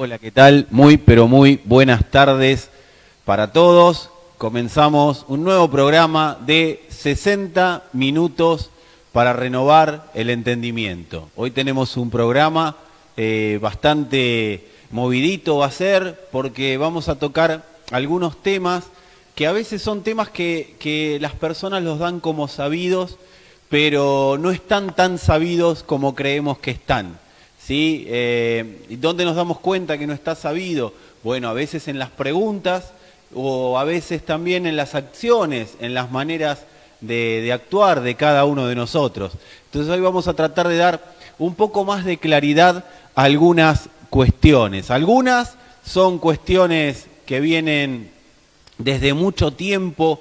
Hola, ¿qué tal? Muy, pero muy buenas tardes para todos. Comenzamos un nuevo programa de 60 minutos para renovar el entendimiento. Hoy tenemos un programa bastante movidito va a ser, porque vamos a tocar algunos temas que a veces son temas que las personas los dan como sabidos, pero no están tan sabidos como creemos que están. ¿Sí? ¿Dónde nos damos cuenta que no está sabido? Bueno, a veces en las preguntas o a veces también en las acciones, en las maneras de actuar de cada uno de nosotros. Entonces hoy vamos a tratar de dar un poco más de claridad a algunas cuestiones. Algunas son cuestiones que vienen desde mucho tiempo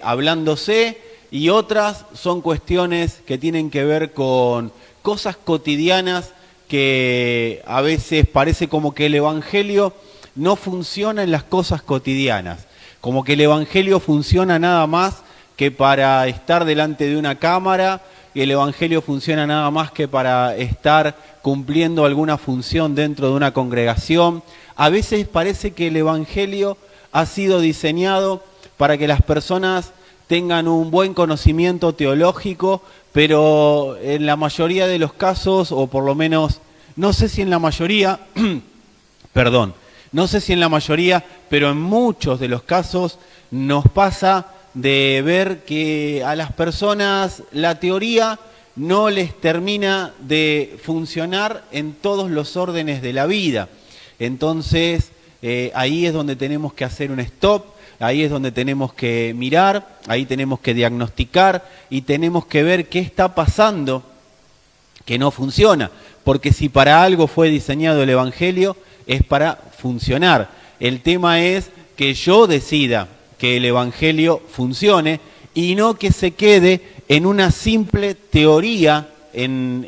hablándose y otras son cuestiones que tienen que ver con cosas cotidianas que a veces parece como que el Evangelio no funciona en las cosas cotidianas, como que el Evangelio funciona nada más que para estar delante de una cámara, y el Evangelio funciona nada más que para estar cumpliendo alguna función dentro de una congregación. A veces parece que el Evangelio ha sido diseñado para que las personas tengan un buen conocimiento teológico, pero en la mayoría de los casos, o por lo menos, no sé si en la mayoría, no sé si en la mayoría, pero en muchos de los casos nos pasa de ver que a las personas la teoría no les termina de funcionar en todos los órdenes de la vida. Entonces, ahí es donde tenemos que hacer un stop. Ahí es donde tenemos que mirar, ahí tenemos que diagnosticar y tenemos que ver qué está pasando que no funciona. Porque si para algo fue diseñado el Evangelio, es para funcionar. El tema es que yo decida que el Evangelio funcione y no que se quede en una simple teoría en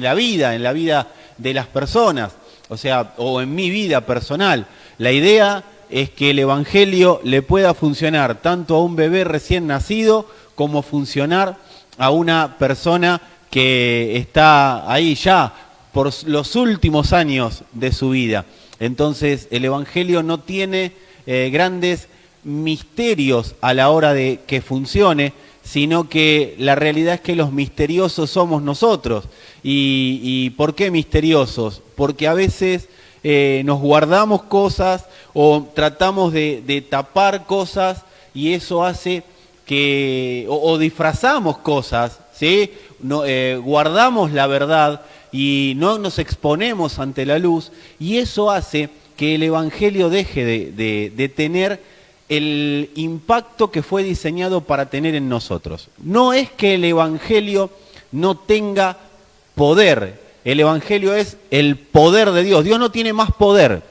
la vida de las personas, o sea, o en mi vida personal. La idea es que el Evangelio le pueda funcionar tanto a un bebé recién nacido como funcionar a una persona que está ahí ya por los últimos años de su vida. Entonces el Evangelio no tiene grandes misterios a la hora de que funcione, sino que la realidad es que los misteriosos somos nosotros. ¿Y por qué misteriosos? Porque a veces nos guardamos cosas o tratamos de tapar cosas y eso hace que, o disfrazamos cosas, ¿sí? No, guardamos la verdad y no nos exponemos ante la luz y eso hace que el Evangelio deje de tener el impacto que fue diseñado para tener en nosotros. No es que el Evangelio no tenga poder. El Evangelio es el poder de Dios. Dios no tiene más poder.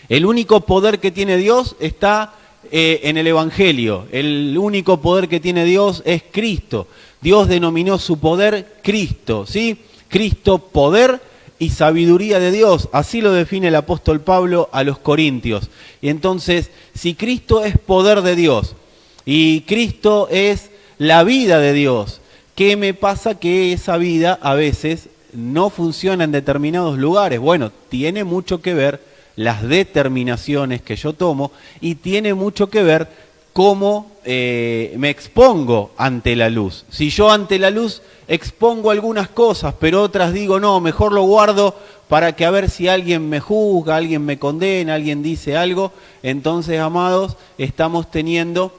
El único poder que tiene Dios está en el Evangelio. El único poder que tiene Dios es Cristo. Dios denominó su poder Cristo, ¿sí? Cristo, poder y sabiduría de Dios. Así lo define el apóstol Pablo a los Corintios. Y entonces, si Cristo es poder de Dios y Cristo es la vida de Dios, ¿qué me pasa? Que esa vida a veces no funciona en determinados lugares. Bueno, tiene mucho que ver las determinaciones que yo tomo y tiene mucho que ver cómo me expongo ante la luz. Si yo ante la luz expongo algunas cosas, pero otras digo, no, mejor lo guardo para que a ver si alguien me juzga, alguien me condena, alguien dice algo, entonces, amados, estamos teniendo,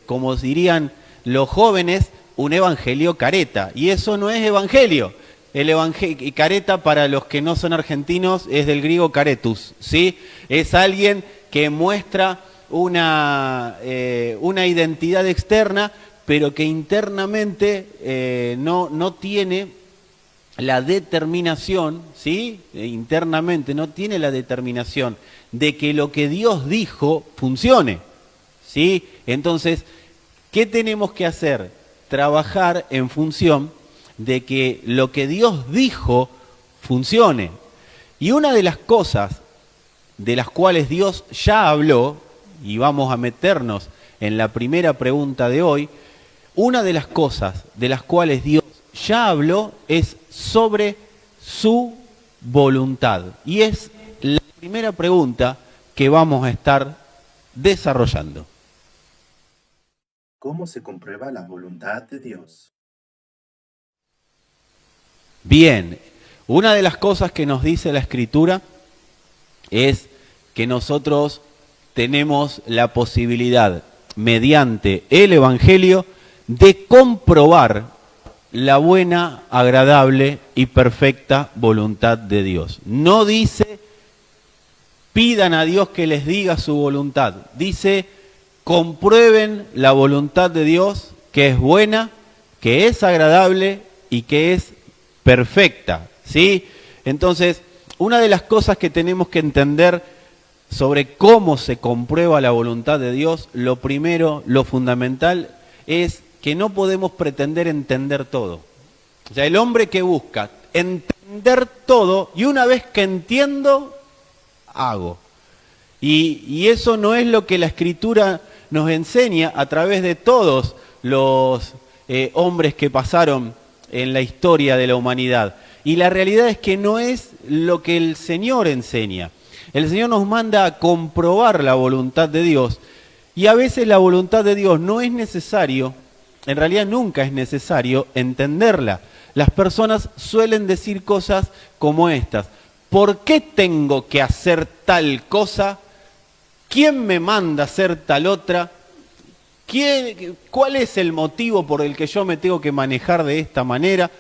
como dirían los jóvenes, un evangelio careta. Y eso no es evangelio. El evangelio careta, para los que no son argentinos, es del griego caretus, ¿sí? Es alguien que muestra una identidad externa, pero que internamente no tiene la determinación, ¿sí? Internamente no tiene la determinación de que lo que Dios dijo funcione, ¿sí? Entonces, ¿qué tenemos que hacer? Trabajar en función de que lo que Dios dijo funcione. Y una de las cosas de las cuales Dios ya habló, y vamos a meternos en la primera pregunta de hoy, una de las cosas de las cuales Dios ya habló es sobre su voluntad? Y es la primera pregunta que vamos a estar desarrollando. ¿Cómo se comprueba la voluntad de Dios? Bien, una de las cosas que nos dice la Escritura es que nosotros tenemos la posibilidad, mediante el Evangelio, de comprobar la buena, agradable y perfecta voluntad de Dios. No dice, pidan a Dios que les diga su voluntad. Dice, comprueben la voluntad de Dios, que es buena, que es agradable y que es perfecta, ¿sí? Entonces, una de las cosas que tenemos que entender sobre cómo se comprueba la voluntad de Dios, lo primero, lo fundamental, es que no podemos pretender entender todo. O sea, el hombre que busca entender todo, y una vez que entiendo, hago. Y eso no es lo que la Escritura nos enseña a través de todos los hombres que pasaron en la historia de la humanidad. Y la realidad es que no es lo que el Señor enseña. El Señor nos manda a comprobar la voluntad de Dios, y a veces la voluntad de Dios no es necesario, en realidad nunca es necesario entenderla. Las personas suelen decir cosas como estas: ¿por qué tengo que hacer tal cosa? ¿Quién me manda a hacer tal otra? ¿Cuál es el motivo por el que yo me tengo que manejar de esta manera?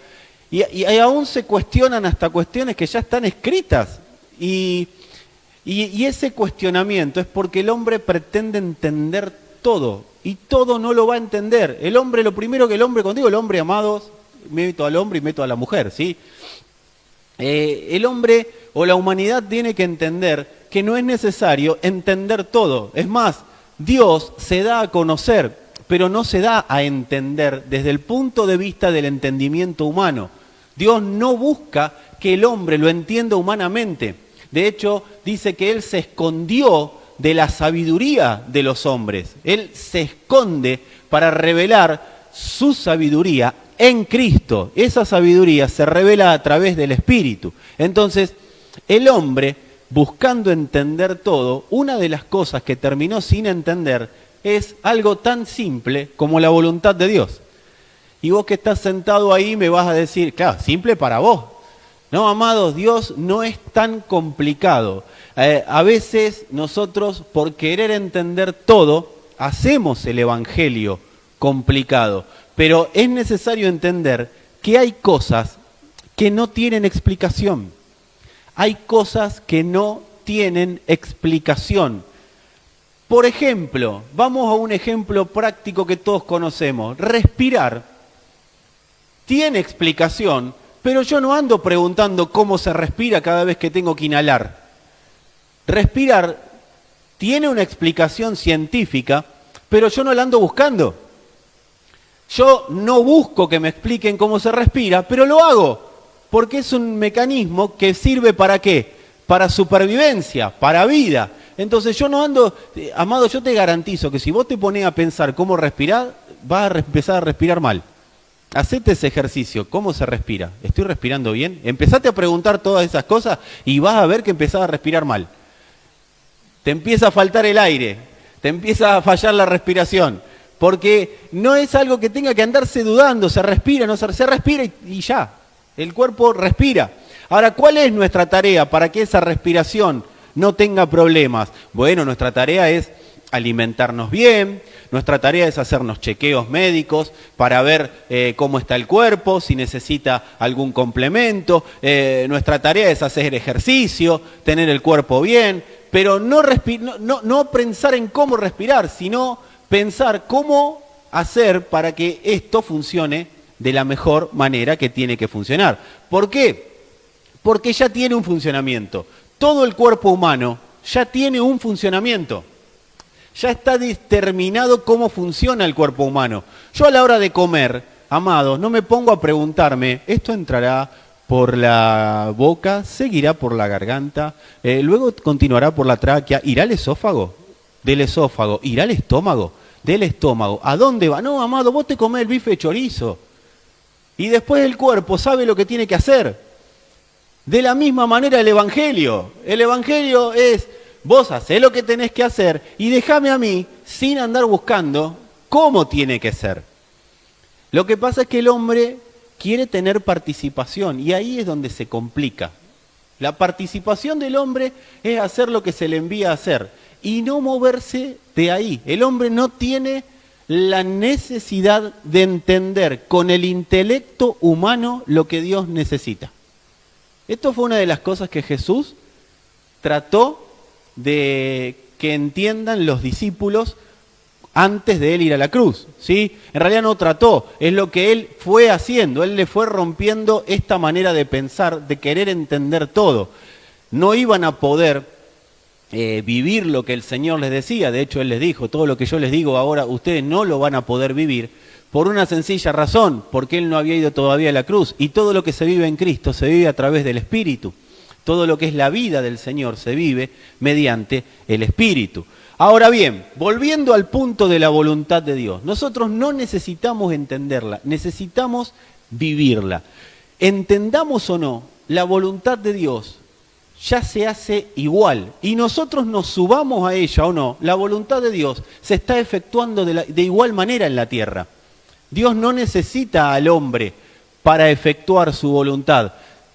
Y aún se cuestionan hasta cuestiones que ya están escritas. Y ese cuestionamiento es porque el hombre pretende entender todo, y todo no lo va a entender. El hombre, lo primero que el hombre, cuando digo el hombre, amados, meto al hombre y meto a la mujer, ¿sí? El hombre o la humanidad tiene que entender que no es necesario entender todo. Es más, Dios se da a conocer, pero no se da a entender desde el punto de vista del entendimiento humano. Dios no busca que el hombre lo entienda humanamente. De hecho, dice que Él se escondió de la sabiduría de los hombres. Él se esconde para revelar su sabiduría en Cristo. Esa sabiduría se revela a través del Espíritu. Entonces, el hombre, buscando entender todo, una de las cosas que terminó sin entender es algo tan simple como la voluntad de Dios. Y vos que estás sentado ahí me vas a decir, claro, simple para vos. No, amados, Dios no es tan complicado. A veces nosotros, por querer entender todo, hacemos el Evangelio complicado. Pero es necesario entender que hay cosas que no tienen explicación. Hay cosas que no tienen explicación. Por ejemplo, vamos a un ejemplo práctico que todos conocemos. Respirar tiene explicación, pero yo no ando preguntando cómo se respira cada vez que tengo que inhalar. Respirar tiene una explicación científica, pero yo no la ando buscando. Yo no busco que me expliquen cómo se respira, pero lo hago, porque es un mecanismo que sirve ¿para qué? Para supervivencia, para vida. Entonces yo no ando, amado, yo te garantizo que si vos te ponés a pensar cómo respirar, vas a empezar a respirar mal. Hacete ese ejercicio, ¿cómo se respira? ¿Estoy respirando bien? Empezate a preguntar todas esas cosas y vas a ver que empezás a respirar mal. Te empieza a faltar el aire, te empieza a fallar la respiración, porque no es algo que tenga que andarse dudando, se respira, no se respira y ya, el cuerpo respira. Ahora, ¿cuál es nuestra tarea para que esa respiración no tenga problemas? Bueno, nuestra tarea es alimentarnos bien, nuestra tarea es hacernos chequeos médicos para ver cómo está el cuerpo, si necesita algún complemento, nuestra tarea es hacer ejercicio, tener el cuerpo bien, pero no pensar en cómo respirar, sino pensar cómo hacer para que esto funcione de la mejor manera que tiene que funcionar. ¿Por qué? Porque ya tiene un funcionamiento. Todo el cuerpo humano ya tiene un funcionamiento. Ya está determinado cómo funciona el cuerpo humano. Yo a la hora de comer, amados, no me pongo a preguntarme, ¿esto entrará por la boca, seguirá por la garganta, luego continuará por la tráquea, irá al esófago? Del esófago, irá al estómago, del estómago. ¿A dónde va? No, amado, vos te comés el bife de chorizo. Y después el cuerpo sabe lo que tiene que hacer. De la misma manera el Evangelio. El Evangelio es, vos hacés lo que tenés que hacer y dejame a mí sin andar buscando cómo tiene que ser. Lo que pasa es que el hombre quiere tener participación y ahí es donde se complica. La participación del hombre es hacer lo que se le envía a hacer y no moverse de ahí. El hombre no tiene la necesidad de entender con el intelecto humano lo que Dios necesita. Esto fue una de las cosas que Jesús trató de que entiendan los discípulos antes de él ir a la cruz, ¿sí? En realidad no trató, es lo que él fue haciendo, él le fue rompiendo esta manera de pensar, de querer entender todo. No iban a poder vivir lo que el Señor les decía, de hecho él les dijo, todo lo que yo les digo ahora ustedes no lo van a poder vivir, por una sencilla razón, porque él no había ido todavía a la cruz, y todo lo que se vive en Cristo se vive a través del Espíritu. Todo lo que es la vida del Señor se vive mediante el Espíritu. Ahora bien, volviendo al punto de la voluntad de Dios, nosotros no necesitamos entenderla, necesitamos vivirla. Entendamos o no, la voluntad de Dios ya se hace igual y nosotros nos subamos a ella o no, la voluntad de Dios se está efectuando de igual manera en la tierra. Dios no necesita al hombre para efectuar su voluntad.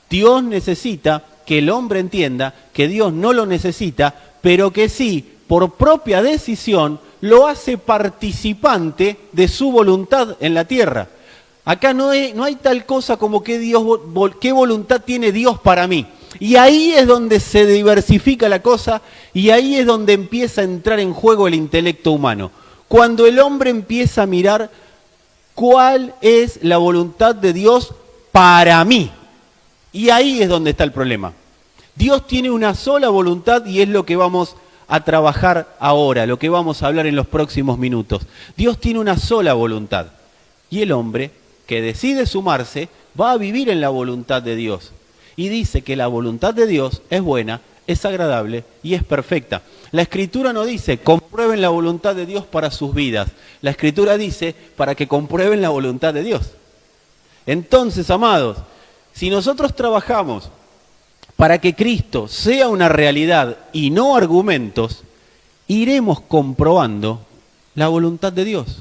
Dios necesita que el hombre entienda que Dios no lo necesita, pero que sí, por propia decisión, lo hace participante de su voluntad en la tierra. Acá no hay tal cosa como qué voluntad tiene Dios para mí. Y ahí es donde se diversifica la cosa y ahí es donde empieza a entrar en juego el intelecto humano. Cuando el hombre empieza a mirar cuál es la voluntad de Dios para mí. Y ahí es donde está el problema. Dios tiene una sola voluntad y es lo que vamos a trabajar ahora, lo que vamos a hablar en los próximos minutos. Dios tiene una sola voluntad y el hombre que decide sumarse va a vivir en la voluntad de Dios. Y dice que la voluntad de Dios es buena, es agradable y es perfecta. La Escritura no dice, comprueben la voluntad de Dios para sus vidas. La Escritura dice, para que comprueben la voluntad de Dios. Entonces, amados, si nosotros trabajamos para que Cristo sea una realidad y no argumentos, iremos comprobando la voluntad de Dios.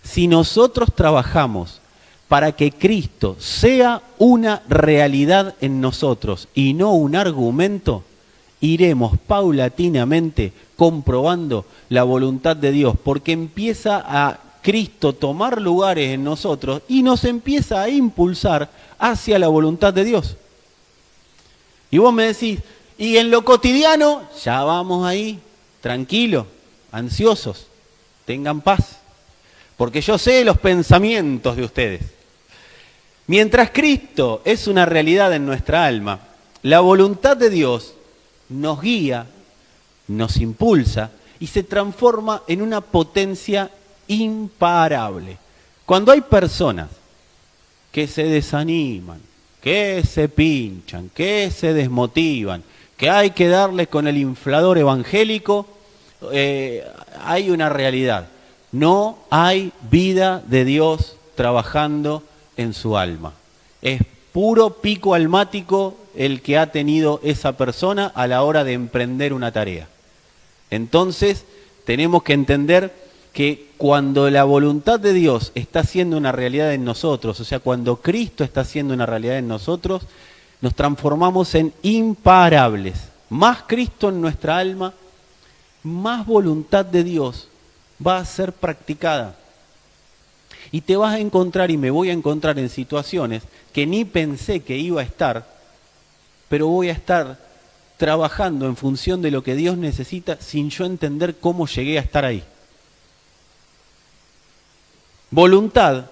Si nosotros trabajamos para que Cristo sea una realidad en nosotros y no un argumento, iremos paulatinamente comprobando la voluntad de Dios, porque empieza a Cristo tomar lugares en nosotros y nos empieza a impulsar hacia la voluntad de Dios. Y vos me decís, y en lo cotidiano, ya vamos ahí, tranquilos, ansiosos, tengan paz, porque yo sé los pensamientos de ustedes. Mientras Cristo es una realidad en nuestra alma, la voluntad de Dios nos guía, nos impulsa y se transforma en una potencia imparable. Cuando hay personas que se desaniman, que se pinchan, que se desmotivan, que hay que darle con el inflador evangélico, hay una realidad. No hay vida de Dios trabajando en su alma. Es puro pico almático el que ha tenido esa persona a la hora de emprender una tarea. Entonces, tenemos que entender que cuando la voluntad de Dios está siendo una realidad en nosotros, o sea, cuando Cristo está siendo una realidad en nosotros, nos transformamos en imparables. Más Cristo en nuestra alma, más voluntad de Dios va a ser practicada. Y te vas a encontrar, y me voy a encontrar en situaciones que ni pensé que iba a estar, pero voy a estar trabajando en función de lo que Dios necesita sin yo entender cómo llegué a estar ahí. Voluntad,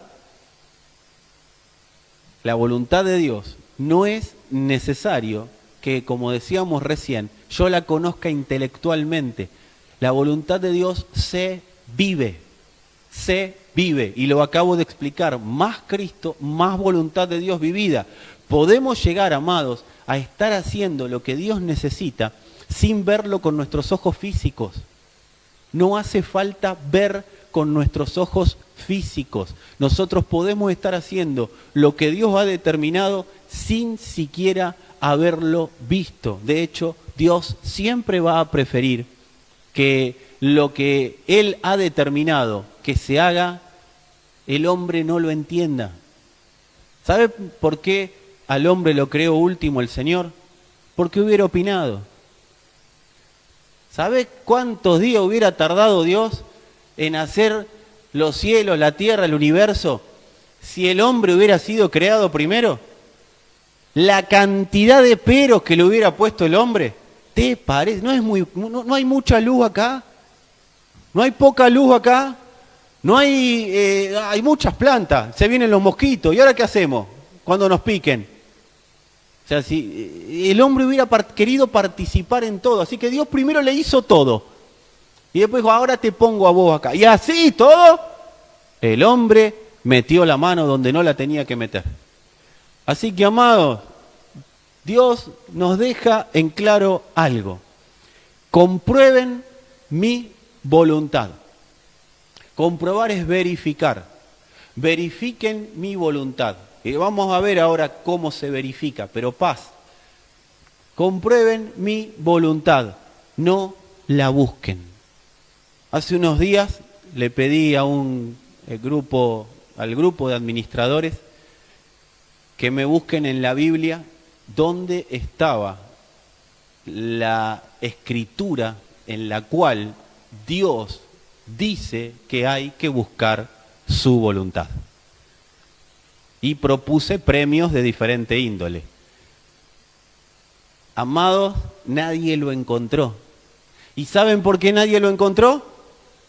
la voluntad de Dios, no es necesario que, como decíamos recién, yo la conozca intelectualmente. La voluntad de Dios se vive, y lo acabo de explicar, más Cristo, más voluntad de Dios vivida. Podemos llegar, amados, a estar haciendo lo que Dios necesita sin verlo con nuestros ojos físicos. No hace falta ver con nuestros ojos físicos. Nosotros podemos estar haciendo lo que Dios ha determinado sin siquiera haberlo visto. De hecho, Dios siempre va a preferir que lo que Él ha determinado que se haga, el hombre no lo entienda. ¿Sabe por qué al hombre lo creó último el Señor? Porque hubiera opinado. ¿Sabe cuántos días hubiera tardado Dios en hacer los cielos, la tierra, el universo, si el hombre hubiera sido creado primero? La cantidad de peros que le hubiera puesto el hombre, ¿te parece? No hay mucha luz acá, no hay poca luz acá, no hay, hay muchas plantas, se vienen los mosquitos, ¿y ahora qué hacemos cuando nos piquen? O sea, si el hombre hubiera querido participar en todo, así que Dios primero le hizo todo. Y después dijo, ahora te pongo a vos acá. Y así todo, el hombre metió la mano donde no la tenía que meter. Así que, amados, Dios nos deja en claro algo. Comprueben mi voluntad. Comprobar es verificar. Verifiquen mi voluntad. Y vamos a ver ahora cómo se verifica, pero paz. Comprueben mi voluntad, no la busquen. Hace unos días le pedí a al grupo de administradores que me busquen en la Biblia dónde estaba la escritura en la cual Dios dice que hay que buscar su voluntad. Y propuse premios de diferente índole. Amados, nadie lo encontró. ¿Y saben por qué nadie lo encontró?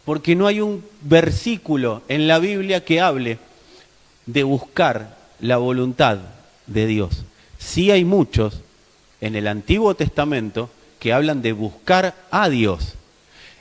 Porque no hay un versículo en la Biblia que hable de buscar la voluntad de Dios. Sí hay muchos en el Antiguo Testamento que hablan de buscar a Dios.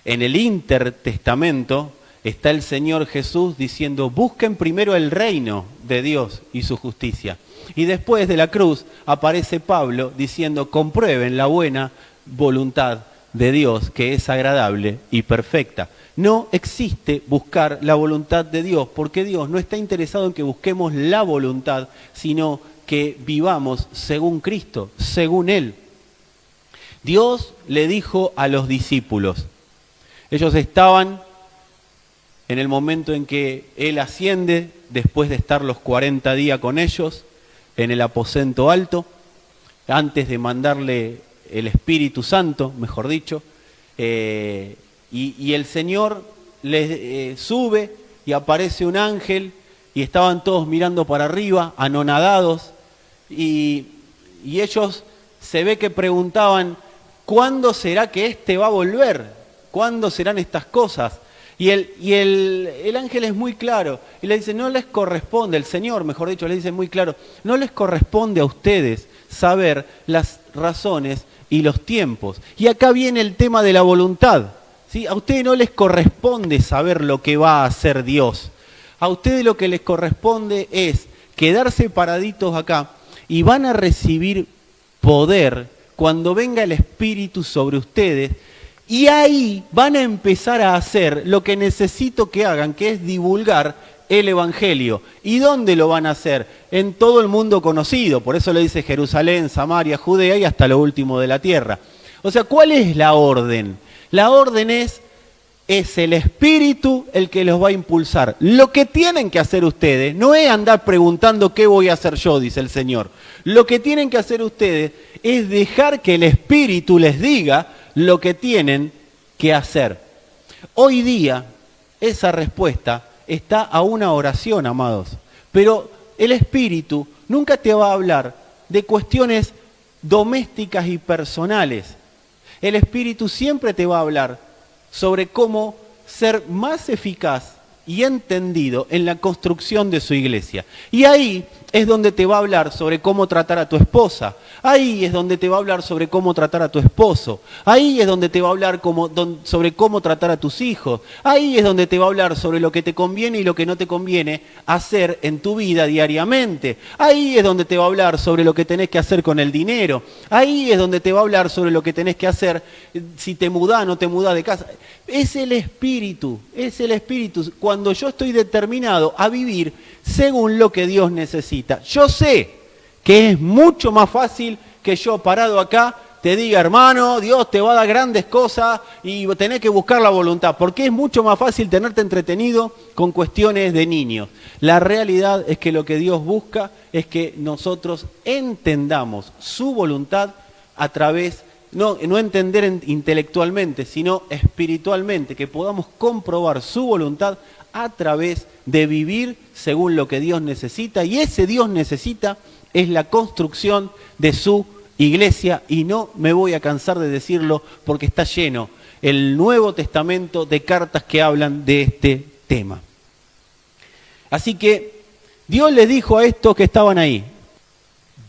En el Intertestamento está el Señor Jesús diciendo, busquen primero el reino de Dios y su justicia. Y después de la cruz aparece Pablo diciendo, comprueben la buena voluntad de Dios, que es agradable y perfecta. No existe buscar la voluntad de Dios, porque Dios no está interesado en que busquemos la voluntad, sino que vivamos según Cristo, según Él. Dios le dijo a los discípulos, ellos estaban en el momento en que Él asciende, después de estar los 40 días con ellos, en el aposento alto, antes de mandarle el Espíritu Santo, mejor dicho, y el Señor les sube y aparece un ángel y estaban todos mirando para arriba, anonadados, y ellos se ve que preguntaban, ¿cuándo será que éste va a volver? ¿Cuándo serán estas cosas? Y el ángel es muy claro, y le dice, no les corresponde, el Señor, mejor dicho, le dice muy claro, no les corresponde a ustedes saber las razones y los tiempos. Y acá viene el tema de la voluntad, ¿sí? A ustedes no les corresponde saber lo que va a hacer Dios. A ustedes lo que les corresponde es quedarse paraditos acá y van a recibir poder cuando venga el Espíritu sobre ustedes. Y ahí van a empezar a hacer lo que necesito que hagan, que es divulgar el Evangelio. ¿Y dónde lo van a hacer? En todo el mundo conocido. Por eso le dice Jerusalén, Samaria, Judea y hasta lo último de la tierra. O sea, ¿cuál es la orden? La orden es el Espíritu el que los va a impulsar. Lo que tienen que hacer ustedes no es andar preguntando qué voy a hacer yo, dice el Señor. Lo que tienen que hacer ustedes es dejar que el Espíritu les diga lo que tienen que hacer. Hoy día, esa respuesta está a una oración, amados. Pero el Espíritu nunca te va a hablar de cuestiones domésticas y personales. El Espíritu siempre te va a hablar sobre cómo ser más eficaz y entendido en la construcción de su iglesia. Y ahí es donde te va a hablar sobre cómo tratar a tu esposa. Ahí es donde te va a hablar sobre cómo tratar a tu esposo. Ahí es donde te va a hablar sobre cómo tratar a tus hijos. Ahí es donde te va a hablar sobre lo que te conviene y lo que no te conviene hacer en tu vida diariamente. Ahí es donde te va a hablar sobre lo que tenés que hacer con el dinero. Ahí es donde te va a hablar sobre lo que tenés que hacer si te mudás o no te mudás de casa. Es el Espíritu, es el Espíritu. Cuando yo estoy determinado a vivir según lo que Dios necesita. Yo sé que es mucho más fácil que yo parado acá te diga, hermano, Dios te va a dar grandes cosas y tenés que buscar la voluntad, porque es mucho más fácil tenerte entretenido con cuestiones de niños. La realidad es que lo que Dios busca es que nosotros entendamos su voluntad a través, no entender intelectualmente, sino espiritualmente, que podamos comprobar su voluntad a través de vivir según lo que Dios necesita, y ese Dios necesita es la construcción de su iglesia, y no me voy a cansar de decirlo porque está lleno el Nuevo Testamento de cartas que hablan de este tema. Así que Dios les dijo a estos que estaban ahí,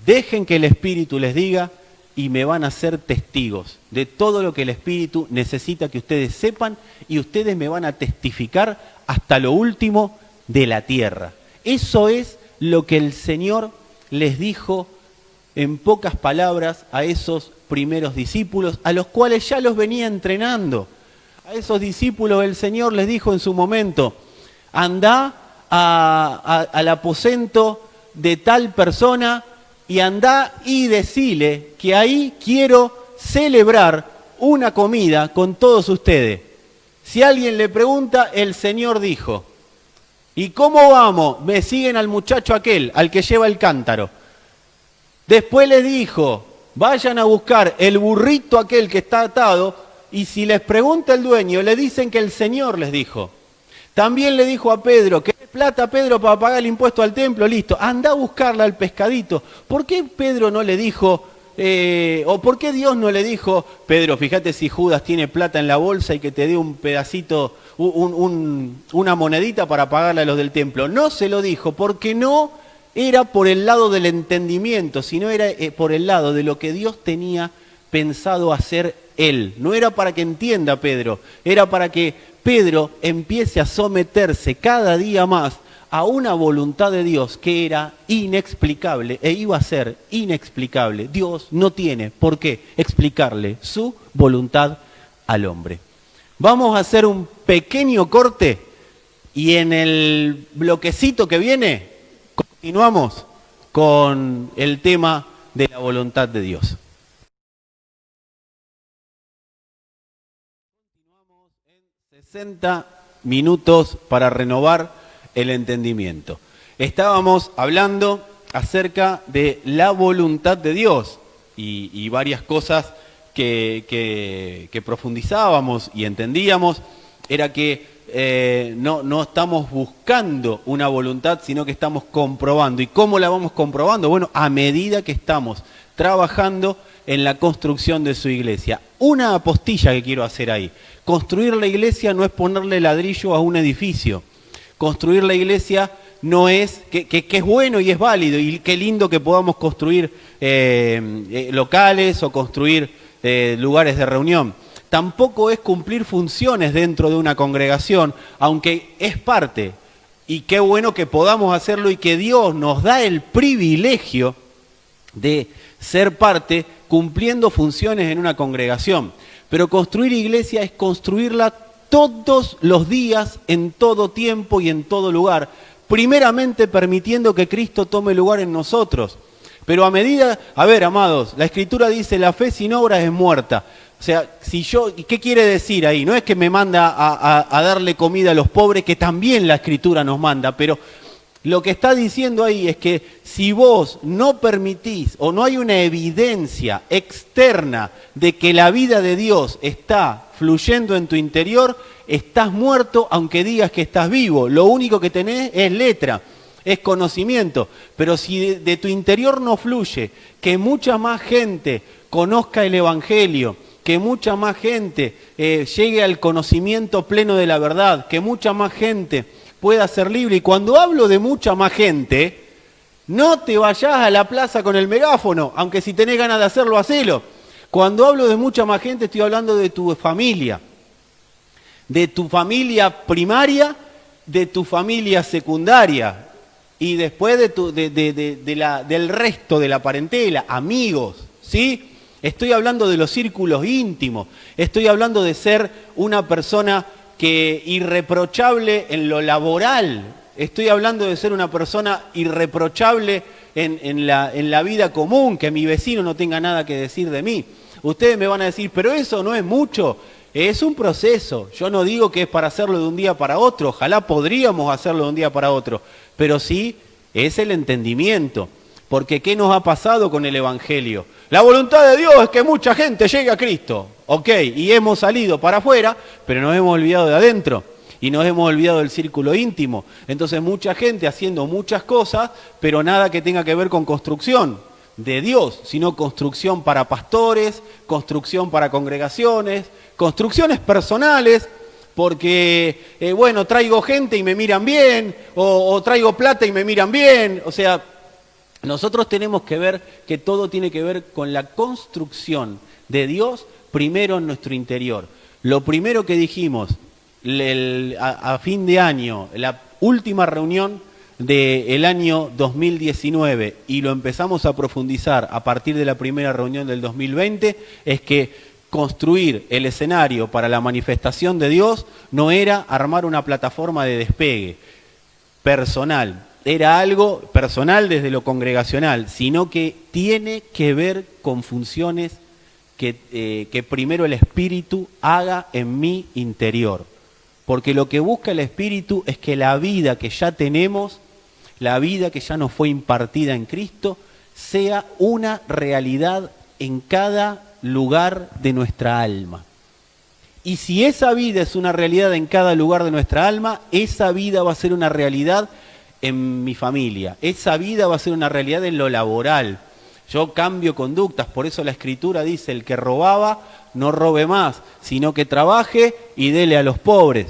dejen que el Espíritu les diga y me van a ser testigos de todo lo que el Espíritu necesita que ustedes sepan, y ustedes me van a testificar hasta lo último de la tierra. Eso es lo que el Señor les dijo en pocas palabras a esos primeros discípulos, a los cuales ya los venía entrenando. A esos discípulos el Señor les dijo en su momento, andá al aposento de tal persona y andá y decile que ahí quiero celebrar una comida con todos ustedes. Si alguien le pregunta, el Señor dijo, ¿y cómo vamos? Me siguen al muchacho aquel, al que lleva el cántaro. Después les dijo, vayan a buscar el burrito aquel que está atado, y si les pregunta el dueño, le dicen que el Señor les dijo. También le dijo a Pedro, ¿querés plata, Pedro, para pagar el impuesto al templo? Listo, anda a buscarla al pescadito. ¿Por qué Pedro no le dijo, o por qué Dios no le dijo, Pedro, fíjate si Judas tiene plata en la bolsa y que te dé un pedacito, una monedita para pagarle a los del templo? No se lo dijo, porque no era por el lado del entendimiento, sino era por el lado de lo que Dios tenía pensado hacer él. No era para que entienda Pedro, era para que Pedro empiece a someterse cada día más a una voluntad de Dios que era inexplicable e iba a ser inexplicable. Dios no tiene por qué explicarle su voluntad al hombre. Vamos a hacer un pequeño corte y en el bloquecito que viene continuamos con el tema de la voluntad de Dios. Continuamos en 60 minutos para renovar el entendimiento. Estábamos hablando acerca de la voluntad de Dios y varias cosas que profundizábamos y entendíamos. Era que no estamos buscando una voluntad, sino que estamos comprobando. ¿Y cómo la vamos comprobando? Bueno, a medida que estamos trabajando en la construcción de su iglesia. Una apostilla que quiero hacer ahí. Construir la iglesia no es ponerle ladrillo a un edificio. Construir la iglesia no es, que es bueno y es válido, y qué lindo que podamos construir locales o construir lugares de reunión. Tampoco es cumplir funciones dentro de una congregación, aunque es parte. Y qué bueno que podamos hacerlo y que Dios nos da el privilegio de ser parte cumpliendo funciones en una congregación. Pero construir iglesia es construirla todos los días, en todo tiempo y en todo lugar. Primeramente permitiendo que Cristo tome lugar en nosotros. Pero a medida, a ver, amados, la Escritura dice, la fe sin obras es muerta. O sea, ¿qué quiere decir ahí? No es que me manda a darle comida a los pobres, que también la Escritura nos manda, pero lo que está diciendo ahí es que si vos no permitís o no hay una evidencia externa de que la vida de Dios está fluyendo en tu interior, estás muerto aunque digas que estás vivo. Lo único que tenés es letra, es conocimiento. Pero si de tu interior no fluye, que mucha más gente conozca el Evangelio, que mucha más gente llegue al conocimiento pleno de la verdad, que mucha más gente pueda ser libre. Y cuando hablo de mucha más gente, no te vayas a la plaza con el megáfono, aunque si tenés ganas de hacerlo, hacelo. Cuando hablo de mucha más gente, estoy hablando de tu familia primaria, de tu familia secundaria y después del resto de la parentela, amigos, ¿sí? Estoy hablando de los círculos íntimos, estoy hablando de ser una persona irreprochable en lo laboral, estoy hablando de ser una persona irreprochable en la vida común, que mi vecino no tenga nada que decir de mí. Ustedes me van a decir, pero eso no es mucho, es un proceso. Yo no digo que es para hacerlo de un día para otro, ojalá podríamos hacerlo de un día para otro, pero sí es el entendimiento. Porque ¿qué nos ha pasado con el Evangelio? La voluntad de Dios es que mucha gente llegue a Cristo. Ok, y hemos salido para afuera, pero nos hemos olvidado de adentro. Y nos hemos olvidado del círculo íntimo. Entonces mucha gente haciendo muchas cosas, pero nada que tenga que ver con construcción de Dios, sino construcción para pastores, construcción para congregaciones, construcciones personales, porque, traigo gente y me miran bien, o traigo plata y me miran bien, o sea, nosotros tenemos que ver que todo tiene que ver con la construcción de Dios primero en nuestro interior. Lo primero que dijimos a fin de año, la última reunión del año 2019, y lo empezamos a profundizar a partir de la primera reunión del 2020, es que construir el escenario para la manifestación de Dios no era armar una plataforma de despegue personal, era algo personal desde lo congregacional, sino que tiene que ver con funciones que primero el Espíritu haga en mi interior. Porque lo que busca el Espíritu es que la vida que ya tenemos, la vida que ya nos fue impartida en Cristo, sea una realidad en cada lugar de nuestra alma. Y si esa vida es una realidad en cada lugar de nuestra alma, esa vida va a ser una realidad en mi familia, esa vida va a ser una realidad en lo laboral. Yo cambio conductas, por eso la Escritura dice, el que robaba no robe más, sino que trabaje y dele a los pobres.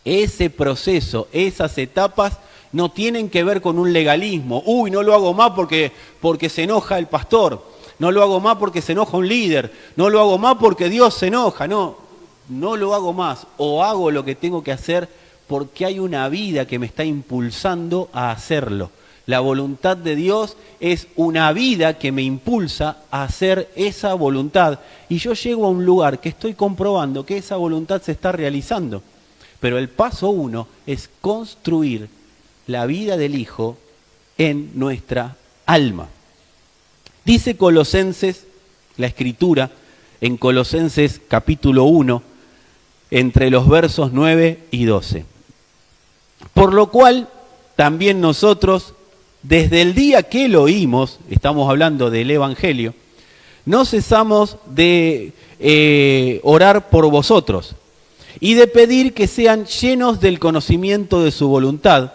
Ese proceso, esas etapas no tienen que ver con un legalismo. Uy, no lo hago más porque se enoja el pastor, no lo hago más porque se enoja un líder, no lo hago más porque Dios se enoja, no lo hago más, o hago lo que tengo que hacer porque hay una vida que me está impulsando a hacerlo. La voluntad de Dios es una vida que me impulsa a hacer esa voluntad. Y yo llego a un lugar que estoy comprobando que esa voluntad se está realizando. Pero el paso 1 es construir la vida del Hijo en nuestra alma. Dice Colosenses, la Escritura, en Colosenses capítulo 1, entre los versos 9 y 12. Por lo cual, también nosotros, desde el día que lo oímos, estamos hablando del Evangelio, no cesamos de orar por vosotros y de pedir que sean llenos del conocimiento de su voluntad,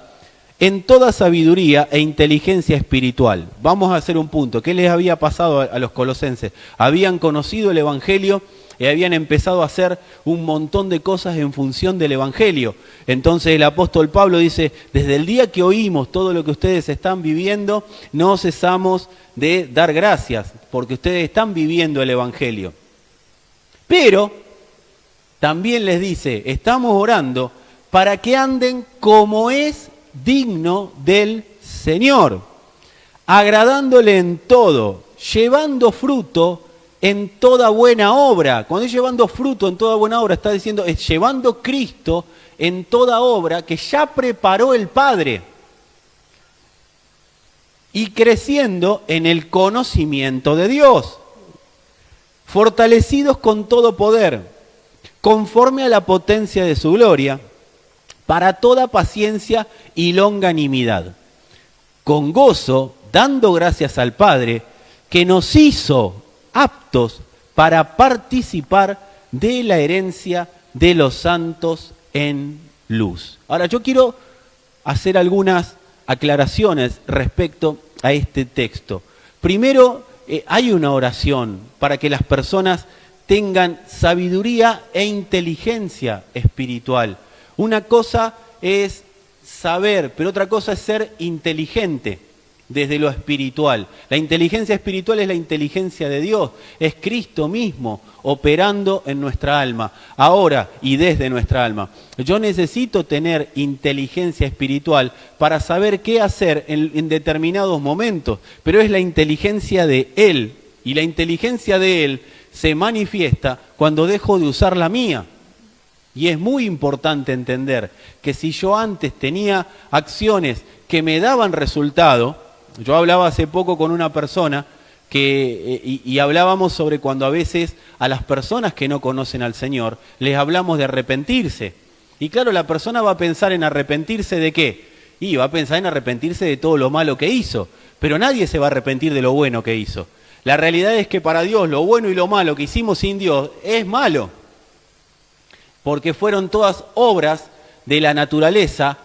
en toda sabiduría e inteligencia espiritual. Vamos a hacer un punto. ¿Qué les había pasado a los colosenses? Habían conocido el Evangelio y habían empezado a hacer un montón de cosas en función del Evangelio. Entonces el apóstol Pablo dice, desde el día que oímos todo lo que ustedes están viviendo, no cesamos de dar gracias, porque ustedes están viviendo el Evangelio. Pero también les dice, estamos orando para que anden como es digno del Señor, agradándole en todo, llevando fruto en toda buena obra. Cuando es llevando fruto en toda buena obra, está diciendo, es llevando Cristo en toda obra que ya preparó el Padre. Y creciendo en el conocimiento de Dios, fortalecidos con todo poder, conforme a la potencia de su gloria, para toda paciencia y longanimidad, con gozo, dando gracias al Padre, que nos hizo aptos para participar de la herencia de los santos en luz. Ahora, yo quiero hacer algunas aclaraciones respecto a este texto. Primero, hay una oración para que las personas tengan sabiduría e inteligencia espiritual. Una cosa es saber, pero otra cosa es ser inteligente desde lo espiritual. La inteligencia espiritual es la inteligencia de Dios, es Cristo mismo operando en nuestra alma, ahora y desde nuestra alma. Yo necesito tener inteligencia espiritual para saber qué hacer en determinados momentos, pero es la inteligencia de Él, y la inteligencia de Él se manifiesta cuando dejo de usar la mía. Y es muy importante entender que si yo antes tenía acciones que me daban resultado, yo hablaba hace poco con una persona y hablábamos sobre cuando a veces a las personas que no conocen al Señor les hablamos de arrepentirse. Y claro, la persona va a pensar en arrepentirse ¿de qué? Y va a pensar en arrepentirse de todo lo malo que hizo, pero nadie se va a arrepentir de lo bueno que hizo. La realidad es que para Dios lo bueno y lo malo que hicimos sin Dios es malo, porque fueron todas obras de la naturaleza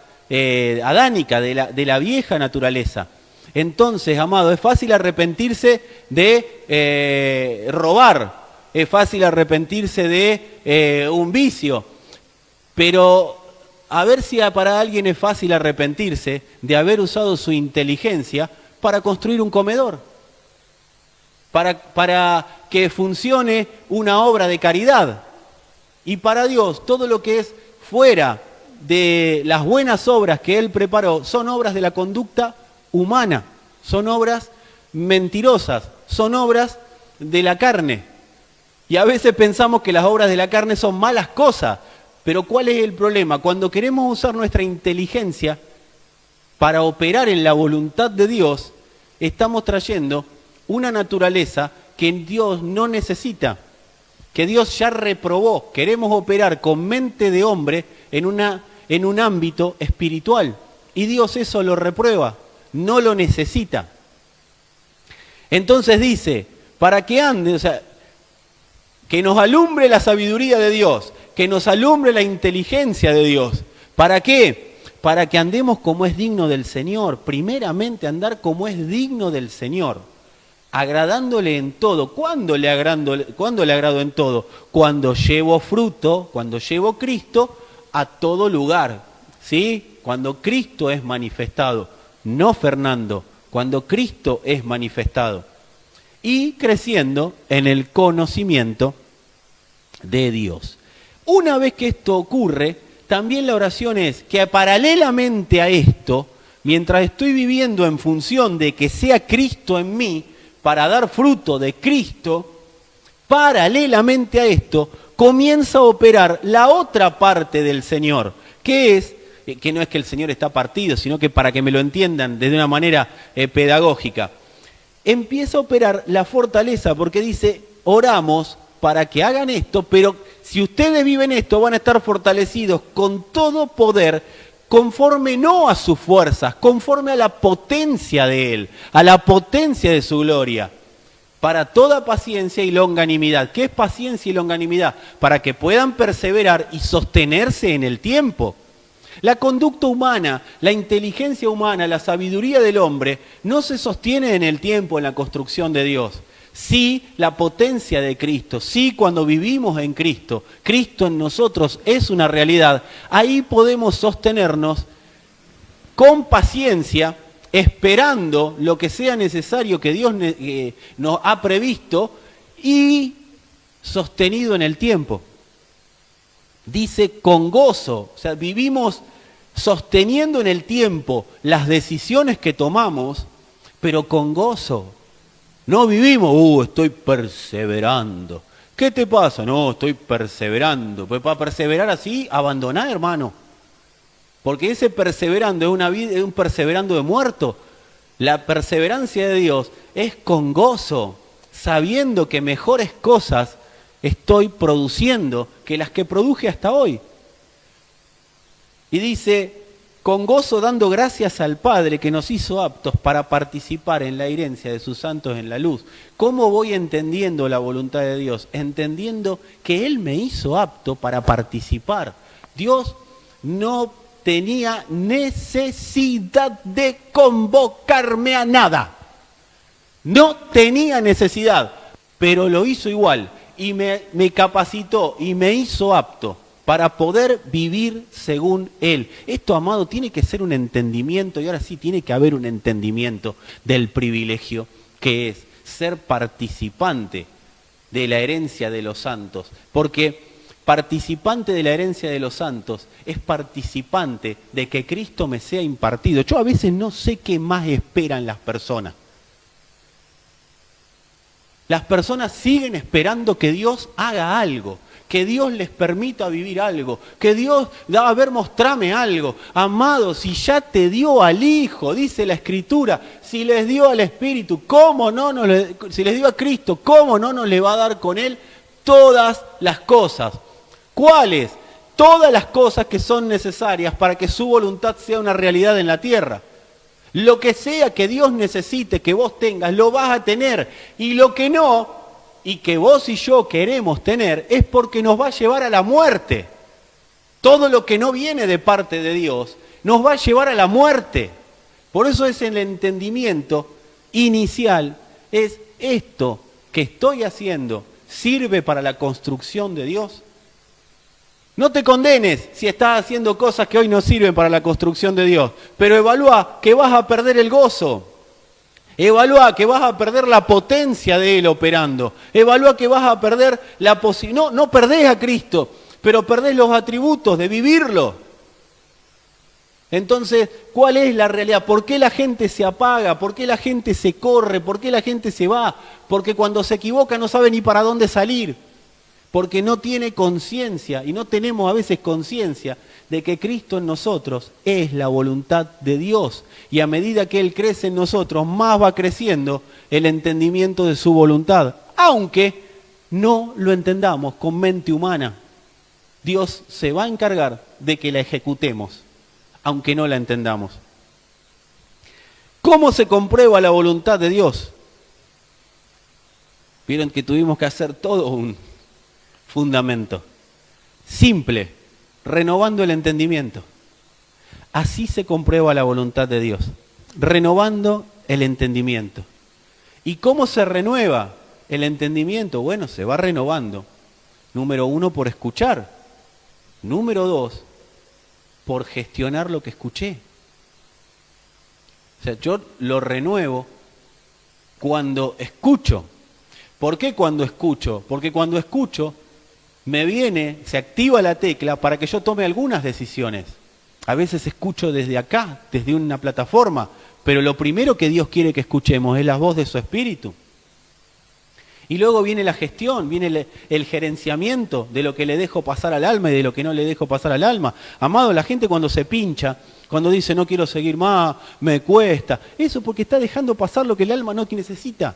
adánica, de la vieja naturaleza. Entonces, amado, es fácil arrepentirse de robar, es fácil arrepentirse de un vicio, pero a ver si para alguien es fácil arrepentirse de haber usado su inteligencia para construir un comedor, para que funcione una obra de caridad. Y para Dios, todo lo que es fuera de las buenas obras que Él preparó son obras de la conducta humana, son obras mentirosas, son obras de la carne. Y a veces pensamos que las obras de la carne son malas cosas, pero ¿cuál es el problema? Cuando queremos usar nuestra inteligencia para operar en la voluntad de Dios, estamos trayendo una naturaleza que Dios no necesita, que Dios ya reprobó. Queremos operar con mente de hombre en un ámbito espiritual, y Dios eso lo reprueba. No lo necesita. Entonces dice, para que ande, o sea, que nos alumbre la sabiduría de Dios, que nos alumbre la inteligencia de Dios. ¿Para qué? Para que andemos como es digno del Señor. Primeramente andar como es digno del Señor, agradándole en todo. ¿Cuándo le agrado en todo? Cuando llevo fruto, cuando llevo Cristo a todo lugar, ¿sí? Cuando Cristo es manifestado. No Fernando, cuando Cristo es manifestado. Y creciendo en el conocimiento de Dios. Una vez que esto ocurre, también la oración es que paralelamente a esto, mientras estoy viviendo en función de que sea Cristo en mí, para dar fruto de Cristo, paralelamente a esto, comienza a operar la otra parte del Señor, que es que no es que el Señor está partido, sino que para que me lo entiendan desde una manera pedagógica, empieza a operar la fortaleza, porque dice, oramos para que hagan esto, pero si ustedes viven esto, van a estar fortalecidos con todo poder, conforme no a sus fuerzas, conforme a la potencia de Él, a la potencia de su gloria, para toda paciencia y longanimidad. ¿Qué es paciencia y longanimidad? Para que puedan perseverar y sostenerse en el tiempo. La conducta humana, la inteligencia humana, la sabiduría del hombre no se sostiene en el tiempo, en la construcción de Dios. Sí, la potencia de Cristo, sí, cuando vivimos en Cristo, Cristo en nosotros es una realidad. Ahí podemos sostenernos con paciencia, esperando lo que sea necesario que Dios nos ha previsto y sostenido en el tiempo. Dice con gozo, o sea, vivimos sosteniendo en el tiempo las decisiones que tomamos, pero con gozo. No vivimos, estoy perseverando. ¿Qué te pasa? No, estoy perseverando. Pues para perseverar así, abandoná, hermano. Porque ese perseverando es una vida, es un perseverando de muerto. La perseverancia de Dios es con gozo, sabiendo que mejores cosas estoy produciendo que las que produje hasta hoy. Y dice, con gozo dando gracias al Padre que nos hizo aptos para participar en la herencia de sus santos en la luz. ¿Cómo voy entendiendo la voluntad de Dios? Entendiendo que Él me hizo apto para participar. Dios no tenía necesidad de convocarme a nada. No tenía necesidad, pero lo hizo igual. y me capacitó y me hizo apto para poder vivir según Él. Esto, amado, tiene que ser un entendimiento, y ahora sí tiene que haber un entendimiento del privilegio que es ser participante de la herencia de los santos, porque participante de la herencia de los santos es participante de que Cristo me sea impartido. Yo a veces no sé qué más esperan las personas. Las personas siguen esperando que Dios haga algo, que Dios les permita vivir algo, que Dios, a ver, mostrame algo. Amado, si ya te dio al Hijo, dice la Escritura, si les dio al Espíritu, si les dio a Cristo, ¿cómo no nos le va a dar con Él todas las cosas? ¿Cuáles? Todas las cosas que son necesarias para que su voluntad sea una realidad en la tierra. Lo que sea que Dios necesite que vos tengas, lo vas a tener. Y lo que no, y que vos y yo queremos tener, es porque nos va a llevar a la muerte. Todo lo que no viene de parte de Dios nos va a llevar a la muerte. Por eso es el entendimiento inicial, es esto que estoy haciendo, ¿sirve para la construcción de Dios? No te condenes si estás haciendo cosas que hoy no sirven para la construcción de Dios, pero evalúa que vas a perder el gozo. Evalúa que vas a perder la potencia de Él operando. Evalúa que vas a perder la posibilidad. No perdés a Cristo, pero perdés los atributos de vivirlo. Entonces, ¿cuál es la realidad? ¿Por qué la gente se apaga? ¿Por qué la gente se corre? ¿Por qué la gente se va? Porque cuando se equivoca no sabe ni para dónde salir. Porque no tiene conciencia, y no tenemos a veces conciencia, de que Cristo en nosotros es la voluntad de Dios. Y a medida que Él crece en nosotros, más va creciendo el entendimiento de su voluntad. Aunque no lo entendamos con mente humana, Dios se va a encargar de que la ejecutemos, aunque no la entendamos. ¿Cómo se comprueba la voluntad de Dios? Vieron que tuvimos que hacer todo un fundamento simple, renovando el entendimiento. Así se comprueba la voluntad de Dios, renovando el entendimiento. ¿Y cómo se renueva el entendimiento? Bueno, se va renovando. Número 1, por escuchar. Número 2, por gestionar lo que escuché. O sea, yo lo renuevo cuando escucho. ¿Por qué cuando escucho? Porque cuando escucho se activa la tecla para que yo tome algunas decisiones. A veces escucho desde acá, desde una plataforma, pero lo primero que Dios quiere que escuchemos es la voz de su Espíritu. Y luego viene la gestión, viene el gerenciamiento de lo que le dejo pasar al alma y de lo que no le dejo pasar al alma. Amado, la gente cuando se pincha, cuando dice no quiero seguir más, me cuesta, eso porque está dejando pasar lo que el alma no necesita.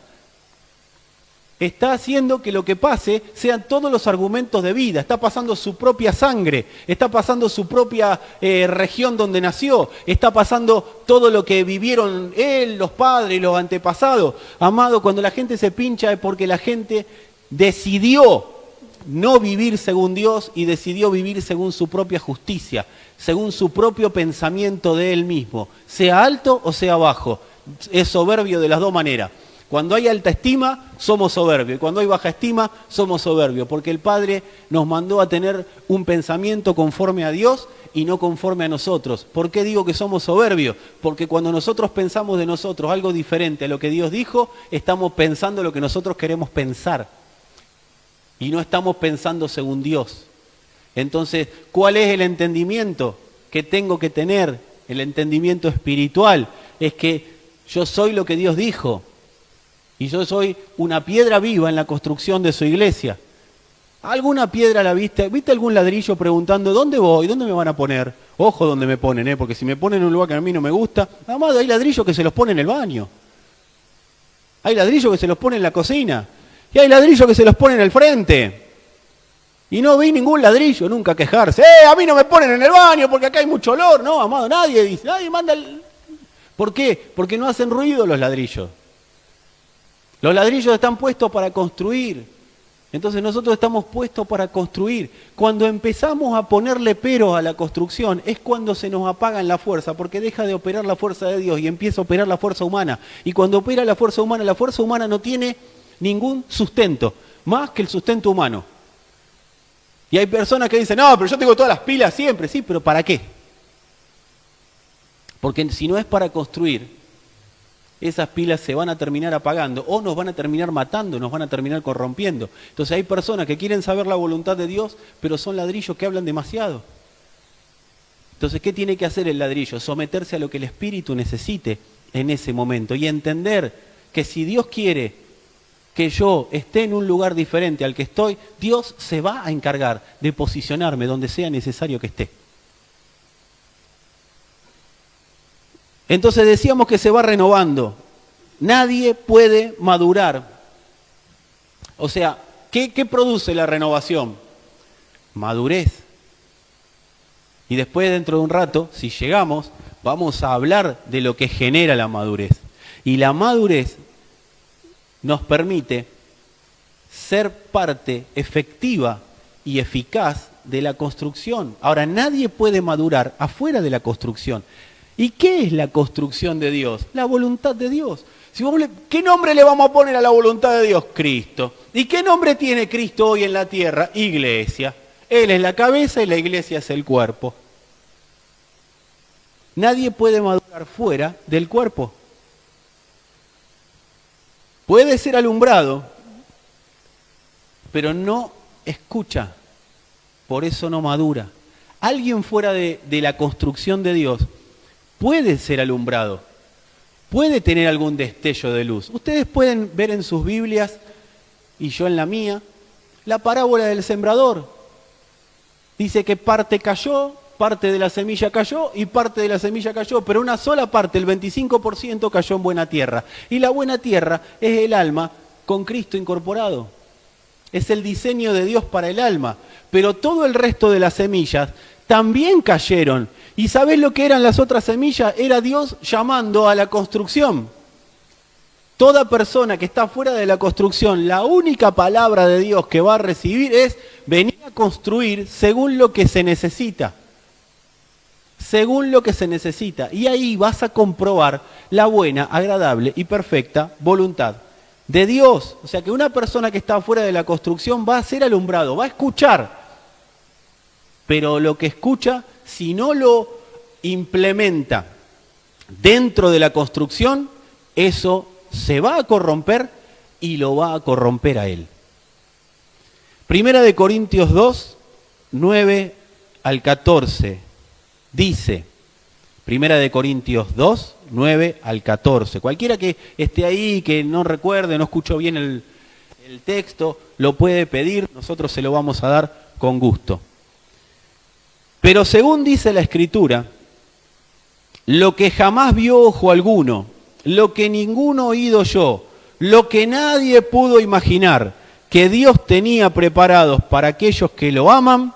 Está haciendo que lo que pase sean todos los argumentos de vida, está pasando su propia sangre, está pasando su propia región donde nació, está pasando todo lo que vivieron él, los padres y los antepasados. Amado, cuando la gente se pincha es porque la gente decidió no vivir según Dios y decidió vivir según su propia justicia, según su propio pensamiento de él mismo, sea alto o sea bajo, es soberbio de las dos maneras. Cuando hay alta estima, somos soberbios. Y cuando hay baja estima, somos soberbios. Porque el Padre nos mandó a tener un pensamiento conforme a Dios y no conforme a nosotros. ¿Por qué digo que somos soberbios? Porque cuando nosotros pensamos de nosotros algo diferente a lo que Dios dijo, estamos pensando lo que nosotros queremos pensar. Y no estamos pensando según Dios. Entonces, ¿cuál es el entendimiento que tengo que tener? El entendimiento espiritual es que yo soy lo que Dios dijo. Y yo soy una piedra viva en la construcción de su iglesia. ¿Alguna piedra la viste? ¿Viste algún ladrillo preguntando, ¿dónde voy? ¿Dónde me van a poner? Ojo donde me ponen, porque si me ponen en un lugar que a mí no me gusta, amado, hay ladrillos que se los ponen en el baño. Hay ladrillos que se los ponen en la cocina. Y hay ladrillos que se los ponen al frente. Y no vi ningún ladrillo nunca quejarse. A mí no me ponen en el baño porque acá hay mucho olor. No, amado, nadie dice, nadie manda el... ¿Por qué? Porque no hacen ruido los ladrillos. Los ladrillos están puestos para construir. Entonces nosotros estamos puestos para construir. Cuando empezamos a ponerle peros a la construcción es cuando se nos apaga la fuerza, porque deja de operar la fuerza de Dios y empieza a operar la fuerza humana. Y cuando opera la fuerza humana no tiene ningún sustento. más que el sustento humano. Y hay personas que dicen, no, pero yo tengo todas las pilas siempre. Sí, pero ¿para qué? Porque si no es para construir, esas pilas se van a terminar apagando o nos van a terminar matando, nos van a terminar corrompiendo. Entonces hay personas que quieren saber la voluntad de Dios, pero son ladrillos que hablan demasiado. Entonces, ¿qué tiene que hacer el ladrillo? Someterse a lo que el Espíritu necesite en ese momento y entender que si Dios quiere que yo esté en un lugar diferente al que estoy, Dios se va a encargar de posicionarme donde sea necesario que esté. Entonces decíamos que se va renovando. Nadie puede madurar. O sea, ¿qué produce la renovación? Madurez. Y después, dentro de un rato, si llegamos, vamos a hablar de lo que genera la madurez. Y la madurez nos permite ser parte efectiva y eficaz de la construcción. Ahora, nadie puede madurar afuera de la construcción. ¿Y qué es la construcción de Dios? La voluntad de Dios. ¿Qué nombre le vamos a poner a la voluntad de Dios? Cristo. ¿Y qué nombre tiene Cristo hoy en la tierra? Iglesia. Él es la cabeza y la iglesia es el cuerpo. Nadie puede madurar fuera del cuerpo. Puede ser alumbrado, pero no escucha. Por eso no madura. Alguien fuera de la construcción de Dios puede ser alumbrado, puede tener algún destello de luz. Ustedes pueden ver en sus Biblias, y yo en la mía, la parábola del sembrador. Dice que parte cayó, parte de la semilla cayó y parte de la semilla cayó, pero una sola parte, el 25%, cayó en buena tierra. Y la buena tierra es el alma con Cristo incorporado. Es el diseño de Dios para el alma. Pero todo el resto de las semillas también cayeron. ¿Y sabés lo que eran las otras semillas? Era Dios llamando a la construcción. Toda persona que está fuera de la construcción, la única palabra de Dios que va a recibir es venir a construir según lo que se necesita. Según lo que se necesita. Y ahí vas a comprobar la buena, agradable y perfecta voluntad de Dios. O sea que una persona que está fuera de la construcción va a ser alumbrado, va a escuchar. Pero lo que escucha, si no lo implementa dentro de la construcción, eso se va a corromper y lo va a corromper a él. Primera de Corintios 2, 9 al 14, dice, Primera de Corintios 2, 9 al 14. Cualquiera que esté ahí, que no recuerde, no escuchó bien el texto, lo puede pedir, nosotros se lo vamos a dar con gusto. Pero según dice la Escritura, lo que jamás vio ojo alguno, lo que ninguno oído oyó, lo que nadie pudo imaginar que Dios tenía preparados para aquellos que lo aman,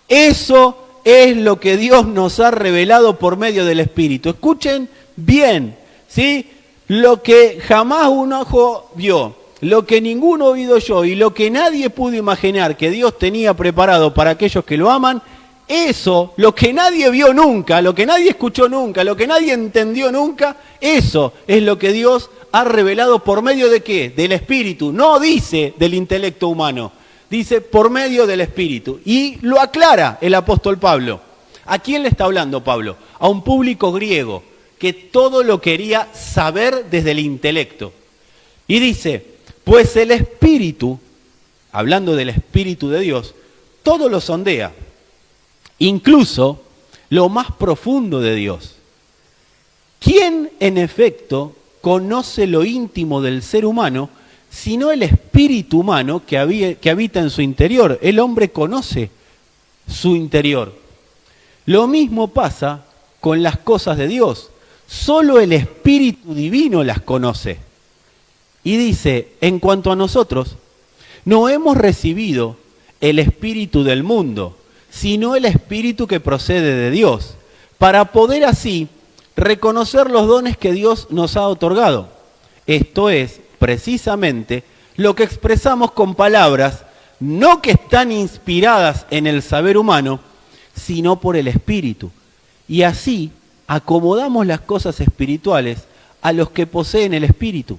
eso es lo que Dios nos ha revelado por medio del Espíritu. Escuchen bien, ¿sí? Lo que jamás un ojo vio, lo que ninguno oído oyó y lo que nadie pudo imaginar que Dios tenía preparado para aquellos que lo aman, eso, lo que nadie vio nunca, lo que nadie escuchó nunca, lo que nadie entendió nunca, eso es lo que Dios ha revelado por medio de ¿qué? Del Espíritu. No dice del intelecto humano, dice por medio del Espíritu. Y lo aclara el apóstol Pablo. ¿A quién le está hablando Pablo? A un público griego que todo lo quería saber desde el intelecto. Y dice, pues el Espíritu, hablando del Espíritu de Dios, todo lo sondea. Incluso lo más profundo de Dios. ¿Quién, en efecto, conoce lo íntimo del ser humano, sino el espíritu humano que habita en su interior? El hombre conoce su interior. Lo mismo pasa con las cosas de Dios. Solo el Espíritu Divino las conoce. Y dice, en cuanto a nosotros, no hemos recibido el espíritu del mundo, sino el Espíritu que procede de Dios, para poder así reconocer los dones que Dios nos ha otorgado. Esto es, precisamente, lo que expresamos con palabras, no que están inspiradas en el saber humano, sino por el Espíritu. Y así acomodamos las cosas espirituales a los que poseen el Espíritu.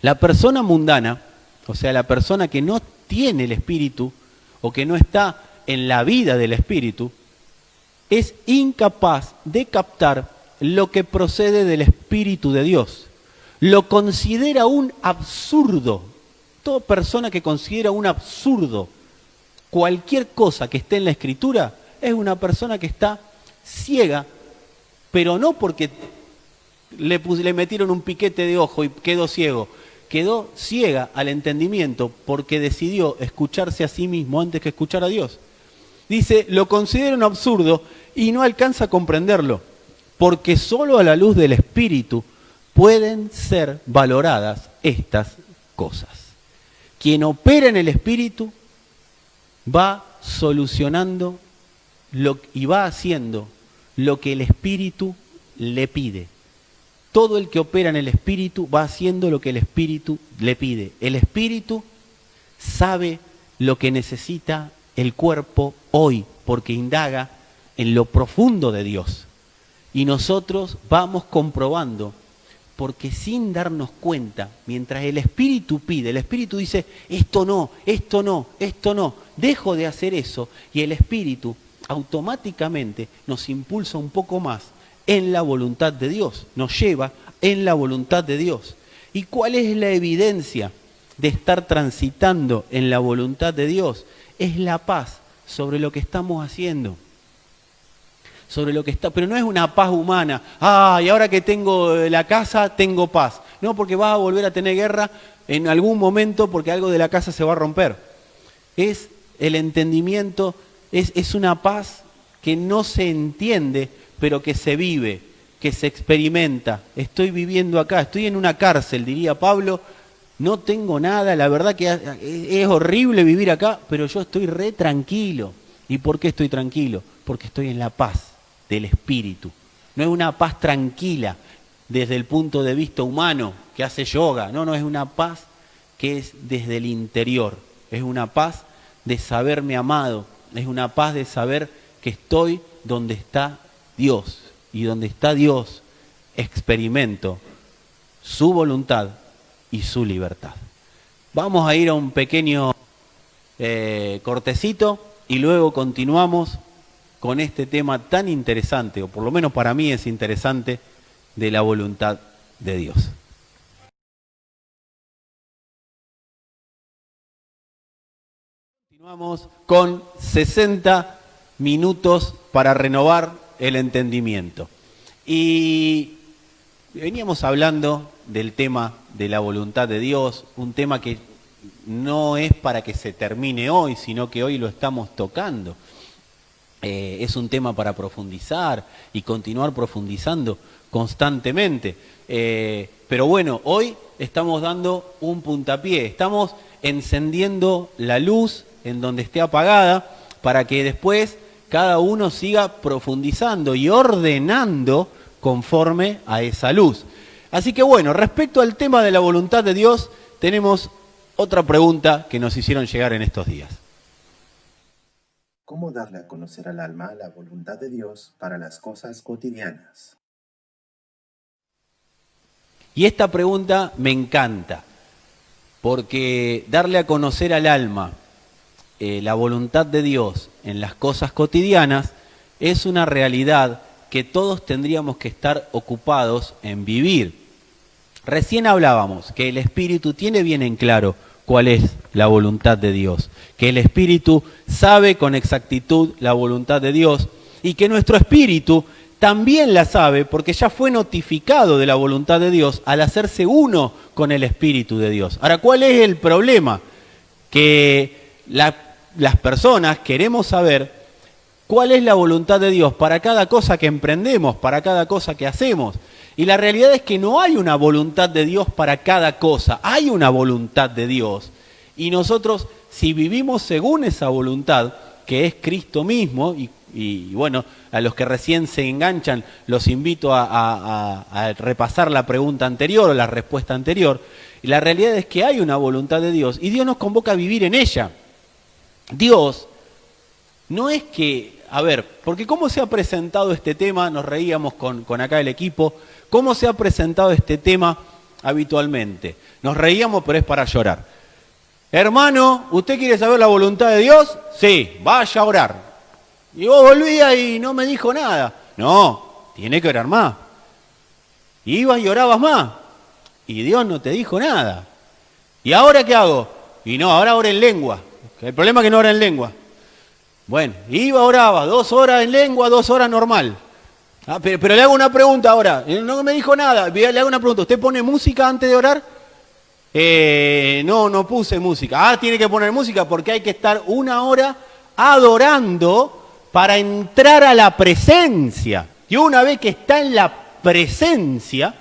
La persona mundana o sea, la persona que no tiene el Espíritu o que no está en la vida del Espíritu, es incapaz de captar lo que procede del Espíritu de Dios. Lo considera un absurdo. Toda persona que considera un absurdo cualquier cosa que esté en la Escritura es una persona que está ciega, pero no porque le metieron un piquete de ojo y quedó ciego. Quedó ciega al entendimiento porque decidió escucharse a sí mismo antes que escuchar a Dios. Dice, lo considera un absurdo y no alcanza a comprenderlo, porque solo a la luz del Espíritu pueden ser valoradas estas cosas. Quien opera en el Espíritu va solucionando y va haciendo lo que el Espíritu le pide. Todo el que opera en el Espíritu va haciendo lo que el Espíritu le pide. El Espíritu sabe lo que necesita el cuerpo hoy, porque indaga en lo profundo de Dios. Y nosotros vamos comprobando, porque sin darnos cuenta, mientras el Espíritu pide, el Espíritu dice, esto no, esto no, esto no, dejo de hacer eso, y el Espíritu automáticamente nos impulsa un poco más en la voluntad de Dios, nos lleva en la voluntad de Dios. ¿Y cuál es la evidencia de estar transitando en la voluntad de Dios? Es la paz sobre lo que estamos haciendo. Sobre lo que está, pero no es una paz humana. Y ahora que tengo la casa, tengo paz. No, porque vas a volver a tener guerra en algún momento porque algo de la casa se va a romper. Es el entendimiento, es una paz que no se entiende, pero que se vive, que se experimenta. Estoy viviendo acá, estoy en una cárcel, diría Pablo, no tengo nada, la verdad que es horrible vivir acá, pero yo estoy re tranquilo. ¿Y por qué estoy tranquilo? Porque estoy en la paz del Espíritu. No es una paz tranquila desde el punto de vista humano que hace yoga, no, es una paz que es desde el interior, es una paz de saberme amado, es una paz de saber que estoy donde está Dios, y donde está Dios experimento su voluntad y su libertad. Vamos a ir a un pequeño cortecito y luego continuamos con este tema tan interesante, o por lo menos para mí es interesante, de la voluntad de Dios. Continuamos con 60 minutos para renovar el entendimiento. Y veníamos hablando del tema de la voluntad de Dios, un tema que no es para que se termine hoy, sino que hoy lo estamos tocando. Es un tema para profundizar y continuar profundizando constantemente. Pero bueno, hoy estamos dando un puntapié, estamos encendiendo la luz en donde esté apagada para que después cada uno siga profundizando y ordenando conforme a esa luz. Así que bueno, respecto al tema de la voluntad de Dios, tenemos otra pregunta que nos hicieron llegar en estos días. ¿Cómo darle a conocer al alma la voluntad de Dios para las cosas cotidianas? Y esta pregunta me encanta, porque darle a conocer al alma la voluntad de Dios en las cosas cotidianas es una realidad que todos tendríamos que estar ocupados en vivir. Recién hablábamos que el Espíritu tiene bien en claro cuál es la voluntad de Dios, que el Espíritu sabe con exactitud la voluntad de Dios y que nuestro Espíritu también la sabe porque ya fue notificado de la voluntad de Dios al hacerse uno con el Espíritu de Dios. Ahora, ¿cuál es el problema? Que las personas queremos saber cuál es la voluntad de Dios para cada cosa que emprendemos, para cada cosa que hacemos. Y la realidad es que no hay una voluntad de Dios para cada cosa, hay una voluntad de Dios. Y nosotros, si vivimos según esa voluntad, que es Cristo mismo, y bueno, a los que recién se enganchan, los invito a repasar la pregunta anterior o la respuesta anterior. Y la realidad es que hay una voluntad de Dios y Dios nos convoca a vivir en ella. Dios no es que, porque cómo se ha presentado este tema, nos reíamos con acá el equipo, cómo se ha presentado este tema habitualmente. Nos reíamos, pero es para llorar. hermano, ¿usted quiere saber la voluntad de Dios? Sí, vaya a orar. Y vos volvías y no me dijo nada. No, tiene que orar más. Ibas y orabas más. Y Dios no te dijo nada. ¿Y ahora qué hago? Y no, ahora ora en lengua. El problema es que no ora en lengua. Bueno, iba, oraba, 2 horas en lengua, 2 horas normal. Pero le hago una pregunta ahora. No me dijo nada. Le hago una pregunta. ¿Usted pone música antes de orar? No puse música. Tiene que poner música porque hay que estar 1 hora adorando para entrar a la presencia. Y una vez que está en la presencia,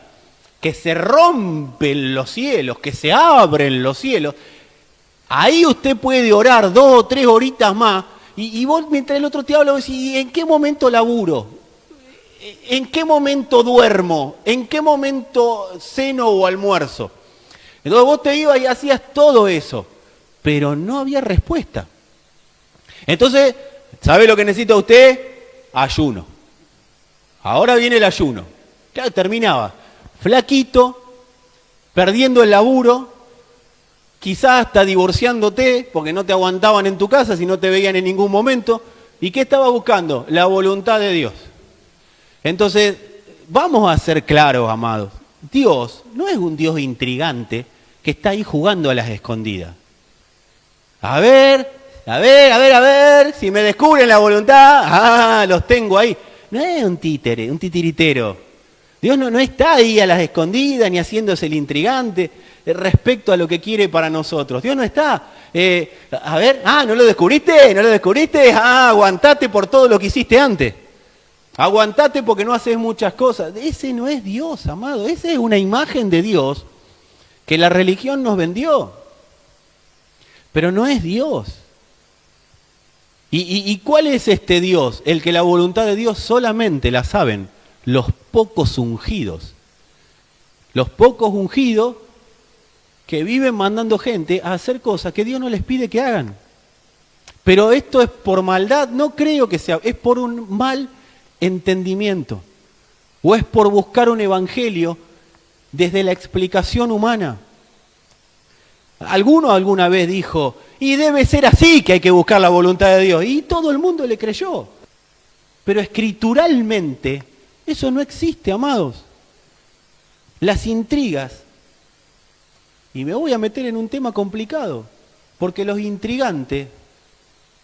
que se rompen los cielos, que se abren los cielos, ahí usted puede orar 2 o 3 horitas más. Y vos, mientras el otro te habla, vos decís, ¿en qué momento laburo? ¿En qué momento duermo? ¿En qué momento ceno o almuerzo? Entonces vos te ibas y hacías todo eso, pero no había respuesta. Entonces, ¿sabe lo que necesita usted? Ayuno. Ahora viene el ayuno. Claro, terminaba flaquito, perdiendo el laburo, quizás hasta divorciándote, porque no te aguantaban en tu casa si no te veían en ningún momento. ¿Y qué estaba buscando? La voluntad de Dios. Entonces, vamos a ser claros, amados. Dios no es un Dios intrigante que está ahí jugando a las escondidas. A ver, si me descubren la voluntad, los tengo ahí. No es un títere, un titiritero. Dios no está ahí a las escondidas ni haciéndose el intrigante respecto a lo que quiere para nosotros. Dios no está, ¿no lo descubriste? Aguantate por todo lo que hiciste antes. Aguantate porque no haces muchas cosas. Ese no es Dios, amado. Esa es una imagen de Dios que la religión nos vendió. Pero no es Dios. ¿Y cuál es este Dios? El que la voluntad de Dios solamente la saben los pocos ungidos. Los pocos ungidos que viven mandando gente a hacer cosas que Dios no les pide que hagan. Pero esto es por maldad, no creo que sea, es por un mal entendimiento. O es por buscar un evangelio desde la explicación humana. Alguno alguna vez dijo, y debe ser así que hay que buscar la voluntad de Dios. Y todo el mundo le creyó. Pero escrituralmente eso no existe, amados. Las intrigas, y me voy a meter en un tema complicado, porque los intrigantes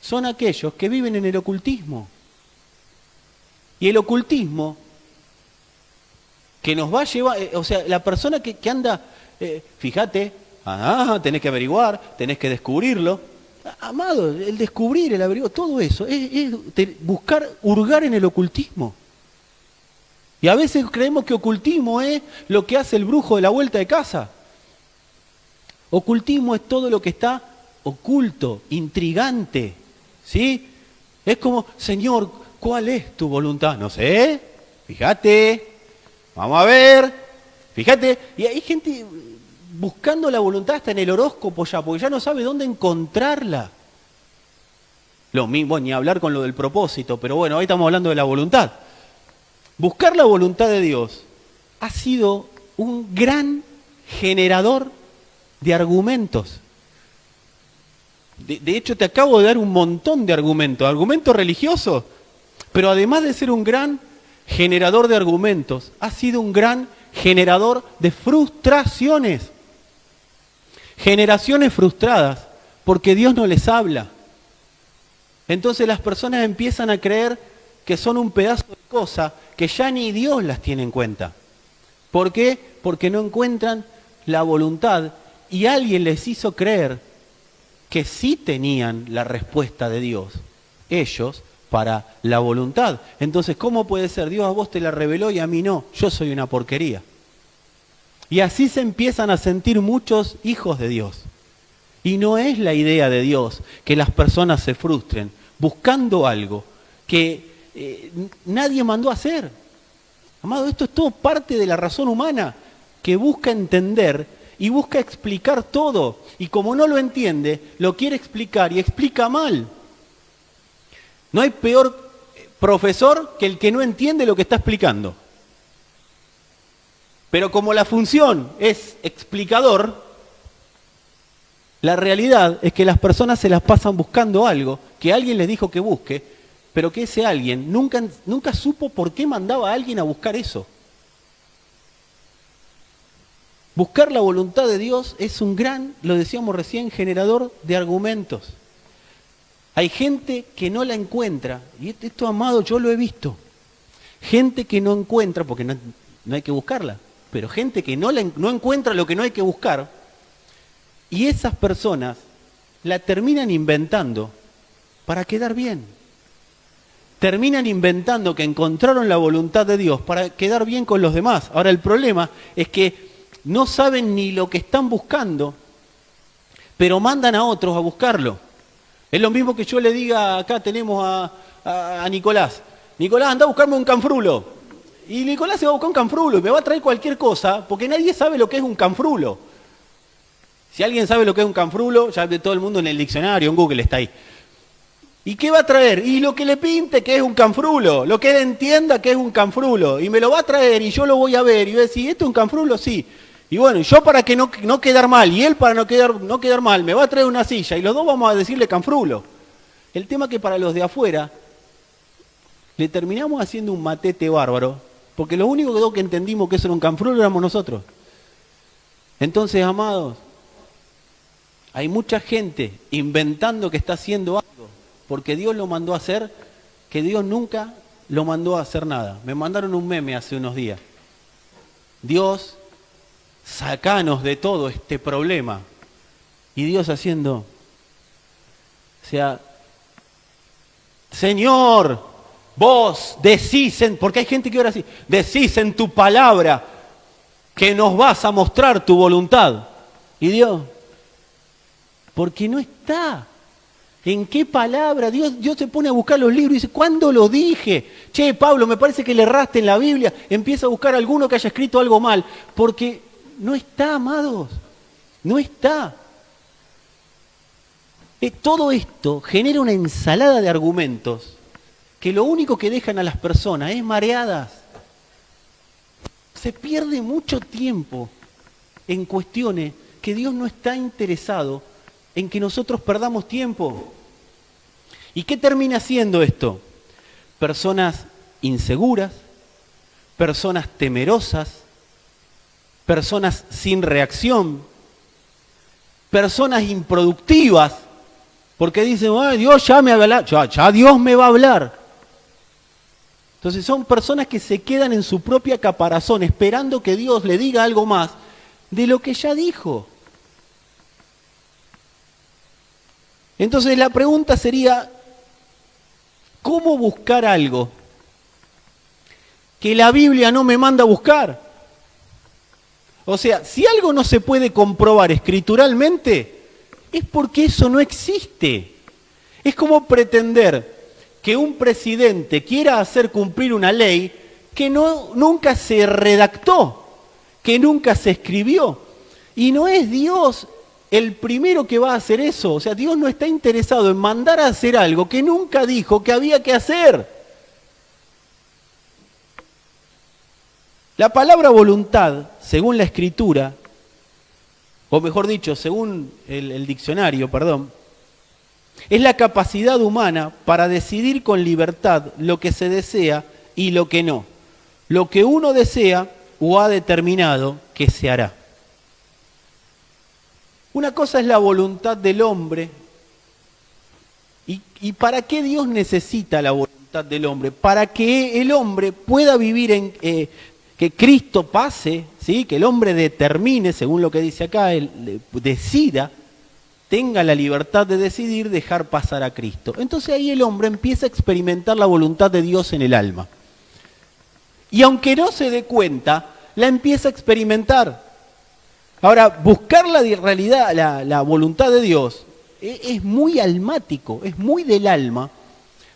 son aquellos que viven en el ocultismo. Y el ocultismo que nos va a llevar, la persona que anda, fíjate, tenés que averiguar, tenés que descubrirlo. Amado, el descubrir, el averiguar, todo eso, es buscar, hurgar en el ocultismo. Y a veces creemos que ocultismo es lo que hace el brujo de la vuelta de casa. Ocultismo es todo lo que está oculto, intrigante, ¿sí? Es como, Señor, ¿cuál es tu voluntad? No sé, fíjate, vamos a ver, fíjate. Y hay gente buscando la voluntad hasta en el horóscopo ya, porque ya no sabe dónde encontrarla. Lo mismo, ni hablar con lo del propósito, pero bueno, hoy estamos hablando de la voluntad. Buscar la voluntad de Dios ha sido un gran generador de argumentos. De hecho, te acabo de dar un montón de argumentos religiosos, pero además de ser un gran generador de argumentos, ha sido un gran generador de frustraciones. Generaciones frustradas porque Dios no les habla. Entonces las personas empiezan a creer que son un pedazo de cosa que ya ni Dios las tiene en cuenta. ¿Por qué? Porque no encuentran la voluntad y alguien les hizo creer que sí tenían la respuesta de Dios, ellos, para la voluntad. Entonces, ¿cómo puede ser? Dios a vos te la reveló y a mí no. Yo soy una porquería. Y así se empiezan a sentir muchos hijos de Dios. Y no es la idea de Dios que las personas se frustren buscando algo que nadie mandó a hacer. Amado, esto es todo parte de la razón humana que busca entender y busca explicar todo. Y como no lo entiende, lo quiere explicar y explica mal. No hay peor profesor que el que no entiende lo que está explicando. Pero como la función es explicador, La realidad es que las personas se las pasan buscando algo que alguien les dijo que busque, pero que ese alguien nunca supo por qué mandaba a alguien a buscar eso. Buscar la voluntad de Dios es un gran, lo decíamos recién, generador de argumentos. Hay gente que no la encuentra, y esto, amado, yo lo he visto. Gente que no encuentra, porque no hay que buscarla, pero gente que no encuentra lo que no hay que buscar, y esas personas la terminan inventando para quedar bien. Terminan inventando que encontraron la voluntad de Dios para quedar bien con los demás. Ahora, el problema es que no saben ni lo que están buscando, pero mandan a otros a buscarlo. Es lo mismo que yo le diga, acá tenemos a Nicolás. Nicolás, anda a buscarme un canfrulo. Y Nicolás se va a buscar un canfrulo y me va a traer cualquier cosa, porque nadie sabe lo que es un canfrulo. Si alguien sabe lo que es un canfrulo, ya todo el mundo en el diccionario, en Google está ahí. ¿Y qué va a traer? Y lo que le pinte que es un canfrulo, lo que él entienda que es un canfrulo. Y me lo va a traer y yo lo voy a ver y voy a decir, ¿esto es un canfrulo? Sí. Y bueno, yo para que no quedar mal y él para no quedar mal me va a traer una silla y los dos vamos a decirle canfrulo. El tema es que para los de afuera le terminamos haciendo un matete bárbaro, porque lo único que entendimos que eso era un canfrulo éramos nosotros. Entonces, amados, hay mucha gente inventando que está haciendo algo, porque Dios lo mandó a hacer, que Dios nunca lo mandó a hacer nada. Me mandaron un meme hace unos días. Dios, sacanos de todo este problema. Y Dios haciendo, o sea, Señor, vos decís, porque hay gente que ahora así, decís en tu palabra que nos vas a mostrar tu voluntad. Y Dios, porque no está. ¿En qué palabra? Dios se pone a buscar los libros y dice, ¿cuándo lo dije? Che, Pablo, me parece que le erraste en la Biblia. Empieza a buscar alguno que haya escrito algo mal, porque no está, amados, no está. Todo esto genera una ensalada de argumentos que lo único que dejan a las personas es mareadas. Se pierde mucho tiempo en cuestiones que Dios no está interesado en que nosotros perdamos tiempo. ¿Y qué termina siendo esto? Personas inseguras, personas temerosas, personas sin reacción, personas improductivas, porque dicen, ay, Dios ya me va a hablar, ya Dios me va a hablar. Entonces son personas que se quedan en su propia caparazón esperando que Dios le diga algo más de lo que ya dijo. Entonces la pregunta sería, ¿cómo buscar algo que la Biblia no me manda a buscar? O sea, si algo no se puede comprobar escrituralmente, es porque eso no existe. Es como pretender que un presidente quiera hacer cumplir una ley que nunca se redactó, que nunca se escribió. Y no es Dios el primero que va a hacer eso. O sea, Dios no está interesado en mandar a hacer algo que nunca dijo que había que hacer. La palabra voluntad, según la Escritura, o mejor dicho, según el diccionario, es la capacidad humana para decidir con libertad lo que se desea y lo que no. Lo que uno desea o ha determinado que se hará. Una cosa es la voluntad del hombre. ¿Y para qué Dios necesita la voluntad del hombre? Para que el hombre pueda vivir que Cristo pase, ¿sí? Que el hombre determine, según lo que dice acá, decida, tenga la libertad de decidir dejar pasar a Cristo. Entonces ahí el hombre empieza a experimentar la voluntad de Dios en el alma. Y aunque no se dé cuenta, la empieza a experimentar. Ahora, buscar la realidad, la voluntad de Dios, es muy almático, es muy del alma,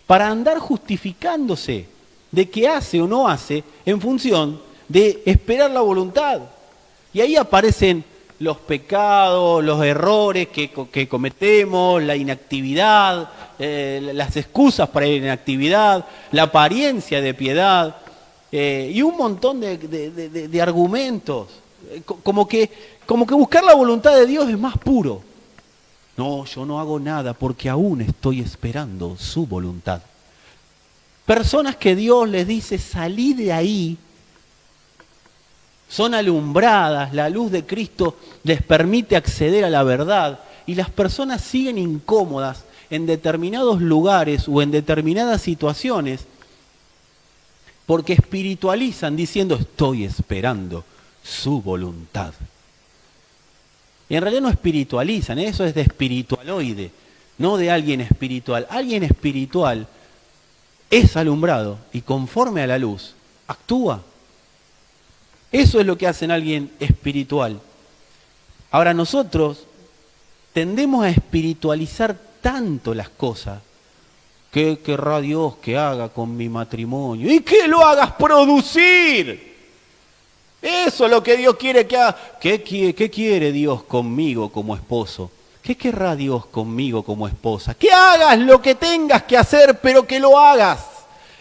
para andar justificándose de qué hace o no hace en función de esperar la voluntad. Y ahí aparecen los pecados, los errores que cometemos, la inactividad, las excusas para la inactividad, la apariencia de piedad, y un montón de argumentos. Como que buscar la voluntad de Dios es más puro. No, yo no hago nada porque aún estoy esperando su voluntad. Personas que Dios les dice, salí de ahí, son alumbradas, la luz de Cristo les permite acceder a la verdad y las personas siguen incómodas en determinados lugares o en determinadas situaciones porque espiritualizan diciendo estoy esperando su voluntad. Y en realidad no espiritualizan, eso es de espiritualoide, no de alguien espiritual. Alguien espiritual es alumbrado y conforme a la luz actúa. Eso es lo que hace alguien espiritual. Ahora nosotros tendemos a espiritualizar tanto las cosas. ¿Qué querrá Dios que haga con mi matrimonio? Y que lo hagas producir. Eso es lo que Dios quiere que haga. ¿Qué quiere Dios conmigo como esposo? ¿Qué querrá Dios conmigo como esposa? Que hagas lo que tengas que hacer, pero que lo hagas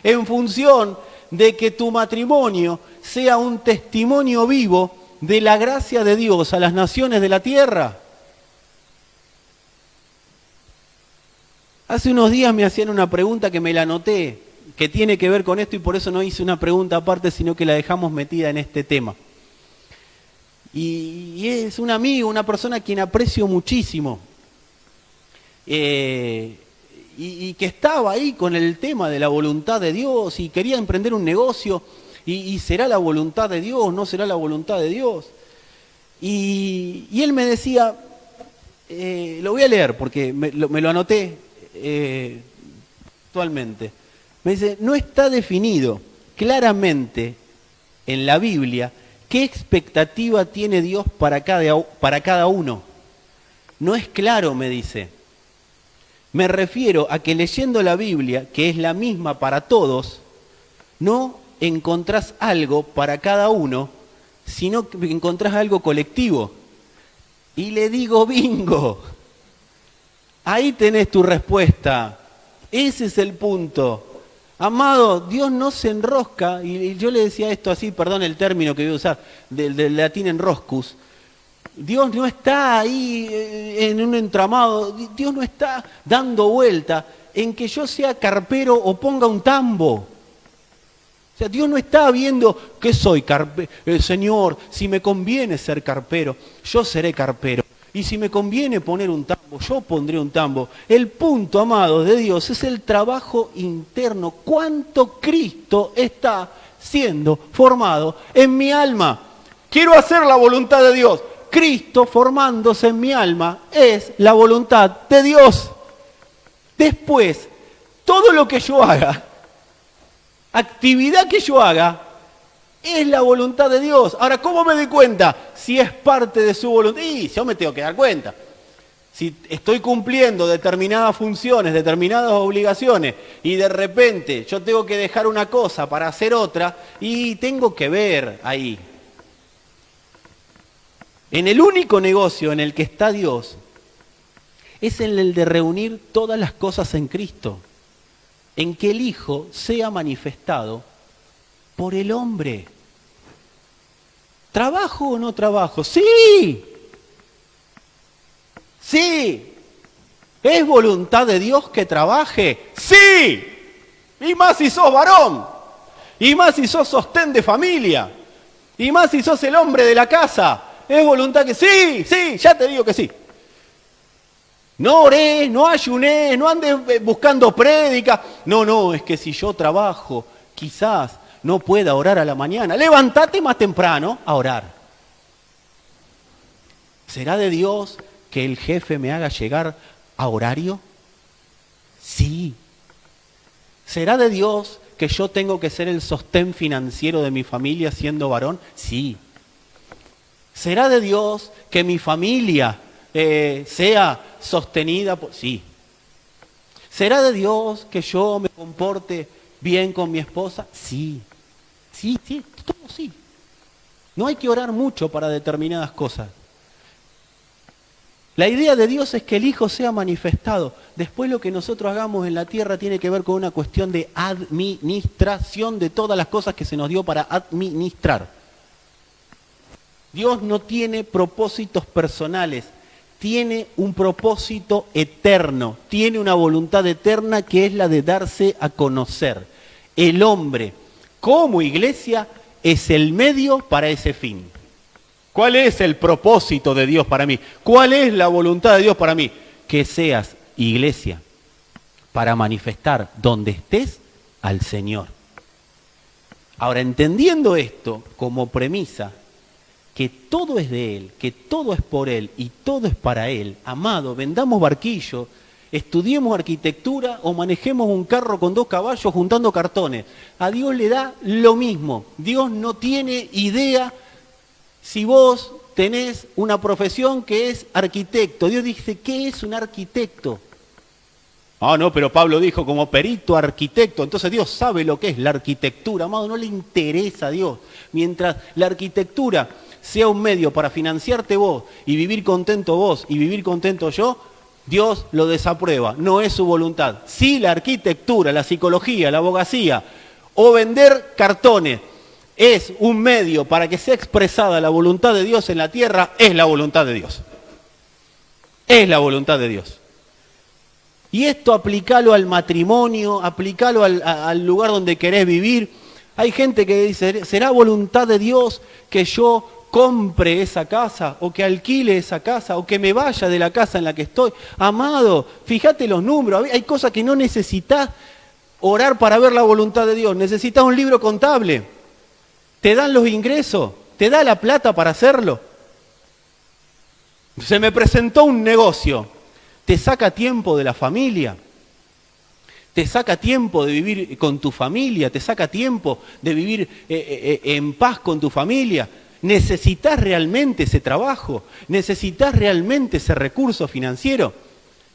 en función de que tu matrimonio sea un testimonio vivo de la gracia de Dios a las naciones de la tierra. Hace unos días me hacían una pregunta que me la anoté, que tiene que ver con esto y por eso no hice una pregunta aparte, sino que la dejamos metida en este tema. Y es un amigo, una persona a quien aprecio muchísimo, y que estaba ahí con el tema de la voluntad de Dios y quería emprender un negocio, y será la voluntad de Dios, no será la voluntad de Dios. Y él me decía, lo voy a leer porque me lo anoté actualmente. Me dice, no está definido claramente en la Biblia qué expectativa tiene Dios para cada uno. No es claro, me dice. Me refiero a que leyendo la Biblia, que es la misma para todos, no encontrás algo para cada uno, sino que encontrás algo colectivo. Y le digo, bingo, ahí tenés tu respuesta. Ese es el punto. Amado, Dios no se enrosca, y yo le decía esto así, perdón el término que voy a usar, del latín enroscus. Dios no está ahí en un entramado, Dios no está dando vuelta en que yo sea carpero o ponga un tambo. O sea, Dios no está viendo que soy carpero. Señor, si me conviene ser carpero, yo seré carpero. Y si me conviene poner un tambo, yo pondré un tambo. El punto, amados, de Dios es el trabajo interno. ¿Cuánto Cristo está siendo formado en mi alma? Quiero hacer la voluntad de Dios. Cristo formándose en mi alma es la voluntad de Dios. Después, todo lo que yo haga, actividad que yo haga, es la voluntad de Dios. Ahora, ¿cómo me doy cuenta si es parte de su voluntad? Y yo me tengo que dar cuenta. Si estoy cumpliendo determinadas funciones, determinadas obligaciones, y de repente yo tengo que dejar una cosa para hacer otra, y tengo que ver ahí. En el único negocio en el que está Dios es en el de reunir todas las cosas en Cristo, en que el Hijo sea manifestado por el hombre. ¿Trabajo o no trabajo? ¡Sí! ¡Sí! ¿Es voluntad de Dios que trabaje? ¡Sí! Y más si sos varón, y más si sos sostén de familia, y más si sos el hombre de la casa. ¿Es voluntad que sí? Sí, ya te digo que sí. No oré, no ayuné, no andes buscando prédica. No, es que si yo trabajo, quizás no pueda orar a la mañana. Levántate más temprano a orar. ¿Será de Dios que el jefe me haga llegar a horario? Sí. ¿Será de Dios que yo tengo que ser el sostén financiero de mi familia siendo varón? Sí. ¿Será de Dios que mi familia sea sostenida? Sí. ¿Será de Dios que yo me comporte bien con mi esposa? Sí. Sí, todo sí. No hay que orar mucho para determinadas cosas. La idea de Dios es que el Hijo sea manifestado. Después lo que nosotros hagamos en la tierra tiene que ver con una cuestión de administración de todas las cosas que se nos dio para administrar. Dios no tiene propósitos personales tiene un propósito eterno, tiene una voluntad eterna que es la de darse a conocer. El hombre, como iglesia, es el medio para ese fin. ¿Cuál es el propósito de Dios para mí? ¿Cuál es la voluntad de Dios para mí? Que seas iglesia para manifestar donde estés al Señor. Ahora, entendiendo esto como premisa, que todo es de Él, que todo es por Él y todo es para Él, amado, vendamos barquillo, estudiemos arquitectura o manejemos un carro con 2 caballos juntando cartones. A Dios le da lo mismo. Dios no tiene idea si vos tenés una profesión que es arquitecto. Dios dice, ¿qué es un arquitecto? Ah, no, pero Pablo dijo como perito arquitecto. Entonces Dios sabe lo que es la arquitectura. Amado, no le interesa a Dios. Mientras la arquitectura sea un medio para financiarte vos y vivir contento vos y vivir contento yo, Dios lo desaprueba. No es su voluntad. Si la arquitectura, la psicología, la abogacía o vender cartones es un medio para que sea expresada la voluntad de Dios en la tierra, es la voluntad de Dios. Es la voluntad de Dios. Y esto aplicalo al matrimonio, aplicalo al lugar donde querés vivir. Hay gente que dice, ¿será voluntad de Dios que yo compre esa casa o que alquile esa casa o que me vaya de la casa en la que estoy? Amado, fíjate los números. Hay cosas que no necesitas orar para ver la voluntad de Dios. Necesitas un libro contable. Te dan los ingresos, te da la plata para hacerlo. Se me presentó un negocio. Te saca tiempo de la familia, te saca tiempo de vivir con tu familia, te saca tiempo de vivir en paz con tu familia. ¿Necesitas realmente ese trabajo? ¿Necesitas realmente ese recurso financiero?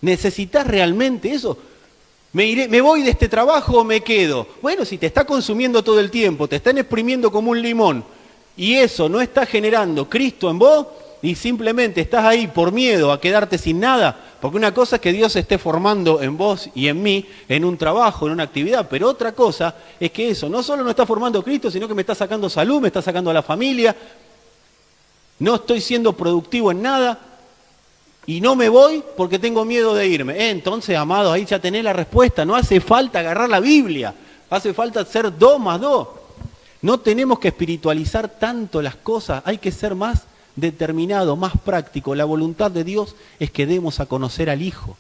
¿Necesitas realmente eso? ¿Me voy de este trabajo o me quedo? Bueno, si te está consumiendo todo el tiempo, te están exprimiendo como un limón y eso no está generando Cristo en vos, y simplemente estás ahí por miedo a quedarte sin nada, porque una cosa es que Dios esté formando en vos y en mí, en un trabajo, en una actividad, pero otra cosa es que eso no solo no está formando Cristo, sino que me está sacando salud, me está sacando a la familia, no estoy siendo productivo en nada, y no me voy porque tengo miedo de irme. Entonces, amado, ahí ya tenés la respuesta, no hace falta agarrar la Biblia, hace falta ser 2 más 2. No tenemos que espiritualizar tanto las cosas, hay que ser más determinado, más práctico. La voluntad de Dios es que demos a conocer al Hijo.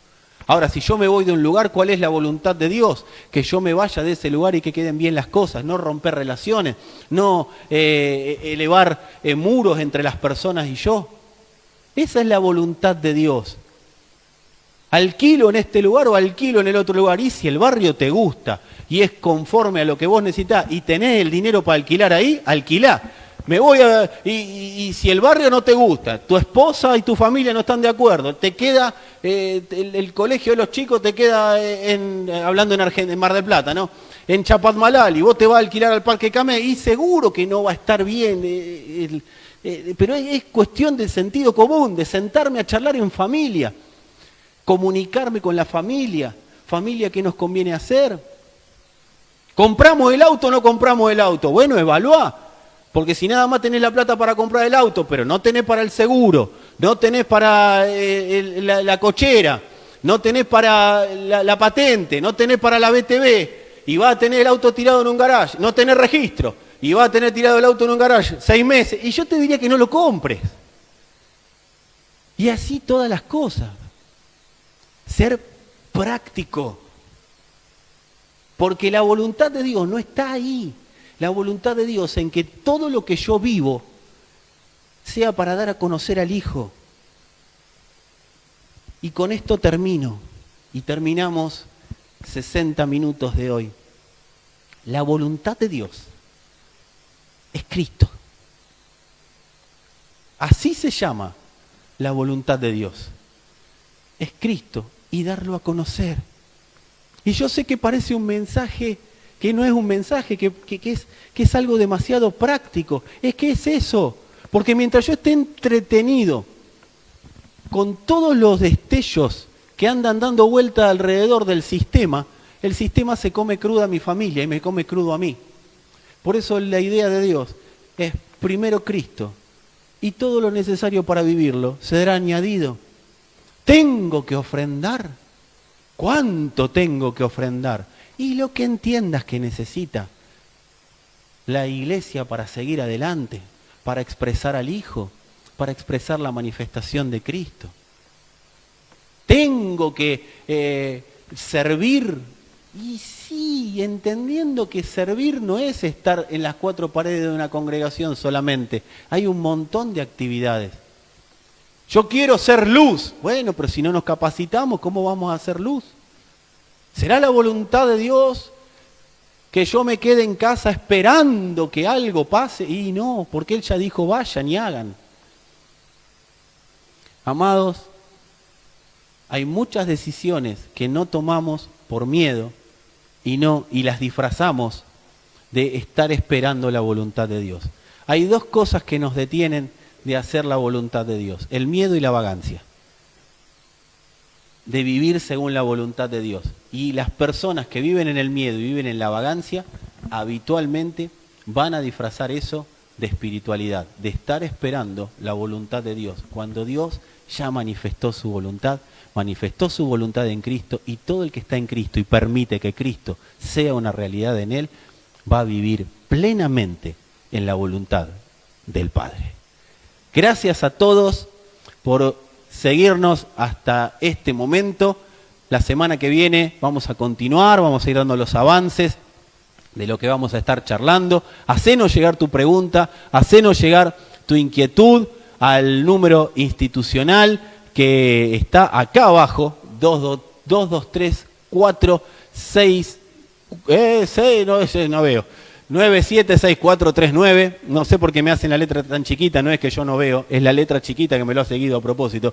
Ahora, si yo me voy de un lugar, ¿cuál es la voluntad de Dios? Que yo me vaya de ese lugar y que queden bien las cosas, no romper relaciones, no elevar muros entre las personas y yo. Esa es la voluntad de Dios. Alquilo en este lugar o alquilo en el otro lugar. Y si el barrio te gusta y es conforme a lo que vos necesitás y tenés el dinero para alquilar ahí, alquilá. Me voy y si el barrio no te gusta, tu esposa y tu familia no están de acuerdo, te queda el colegio de los chicos, te queda hablando en Mar del Plata, ¿no? En Chapadmalal, y vos te vas a alquilar al Parque Camé, y seguro que no va a estar bien, pero es cuestión de sentido común, de sentarme a charlar en familia, comunicarme con la familia, ¿qué nos conviene hacer? ¿Compramos el auto o no compramos el auto? Bueno, evaluá. Porque si nada más tenés la plata para comprar el auto, pero no tenés para el seguro, no tenés para la cochera, no tenés para la patente, no tenés para la BTV, y vas a tener el auto tirado en un garage, no tenés registro, y vas a tener tirado el auto en un garage 6 meses, y yo te diría que no lo compres. Y así todas las cosas. Ser práctico. Porque la voluntad de Dios no está ahí. La voluntad de Dios en que todo lo que yo vivo sea para dar a conocer al Hijo. Y con esto termino. Y terminamos 60 minutos de hoy. La voluntad de Dios es Cristo. Así se llama la voluntad de Dios. Es Cristo y darlo a conocer. Y yo sé que parece un mensaje que no es un mensaje, que es algo demasiado práctico. Es que es eso. Porque mientras yo esté entretenido con todos los destellos que andan dando vuelta alrededor del sistema, el sistema se come cruda a mi familia y me come crudo a mí. Por eso la idea de Dios es primero Cristo y todo lo necesario para vivirlo será añadido. ¿Tengo que ofrendar? ¿Cuánto tengo que ofrendar? Y lo que entiendas que necesita la iglesia para seguir adelante, para expresar al Hijo, para expresar la manifestación de Cristo. Tengo que servir. Y sí, entendiendo que servir no es estar en las cuatro paredes de una congregación solamente. Hay un montón de actividades. Yo quiero ser luz. Bueno, pero si no nos capacitamos, ¿cómo vamos a hacer luz? ¿Será la voluntad de Dios que yo me quede en casa esperando que algo pase? Y no, porque Él ya dijo, vayan y hagan. Amados, hay muchas decisiones que no tomamos por miedo y las disfrazamos de estar esperando la voluntad de Dios. Hay dos cosas que nos detienen de hacer la voluntad de Dios: el miedo y la vagancia, de vivir según la voluntad de Dios. Y las personas que viven en el miedo y viven en la vagancia, habitualmente van a disfrazar eso de espiritualidad, de estar esperando la voluntad de Dios, cuando Dios ya manifestó su voluntad en Cristo, y todo el que está en Cristo y permite que Cristo sea una realidad en él, va a vivir plenamente en la voluntad del Padre. Gracias a todos por seguirnos hasta este momento. La semana que viene vamos a continuar, vamos a ir dando los avances de lo que vamos a estar charlando. Hacenos llegar tu pregunta, hacenos llegar tu inquietud al número institucional que está acá abajo, 223446, no veo, 976439, no sé por qué me hacen la letra tan chiquita, no es que yo no veo, es la letra chiquita que me lo ha seguido a propósito.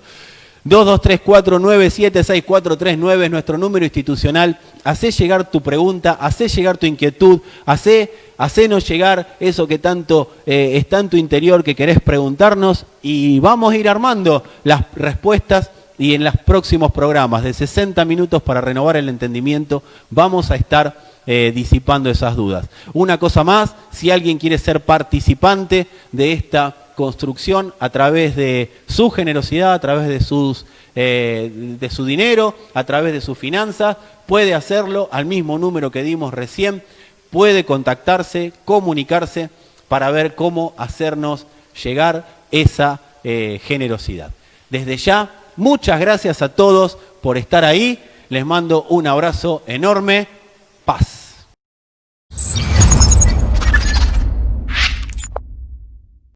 2234976439 es nuestro número institucional. Hacé llegar tu pregunta, hacé llegar tu inquietud, hacenos llegar eso que tanto está en tu interior que querés preguntarnos, y vamos a ir armando las respuestas. Y en los próximos programas de 60 minutos para renovar el entendimiento vamos a estar disipando esas dudas. Una cosa más, si alguien quiere ser participante de esta construcción a través de su generosidad, a través de su dinero, a través de sus finanzas, puede hacerlo al mismo número que dimos recién. Puede contactarse, comunicarse para ver cómo hacernos llegar esa generosidad. Desde ya, muchas gracias a todos por estar ahí. Les mando un abrazo enorme. Paz.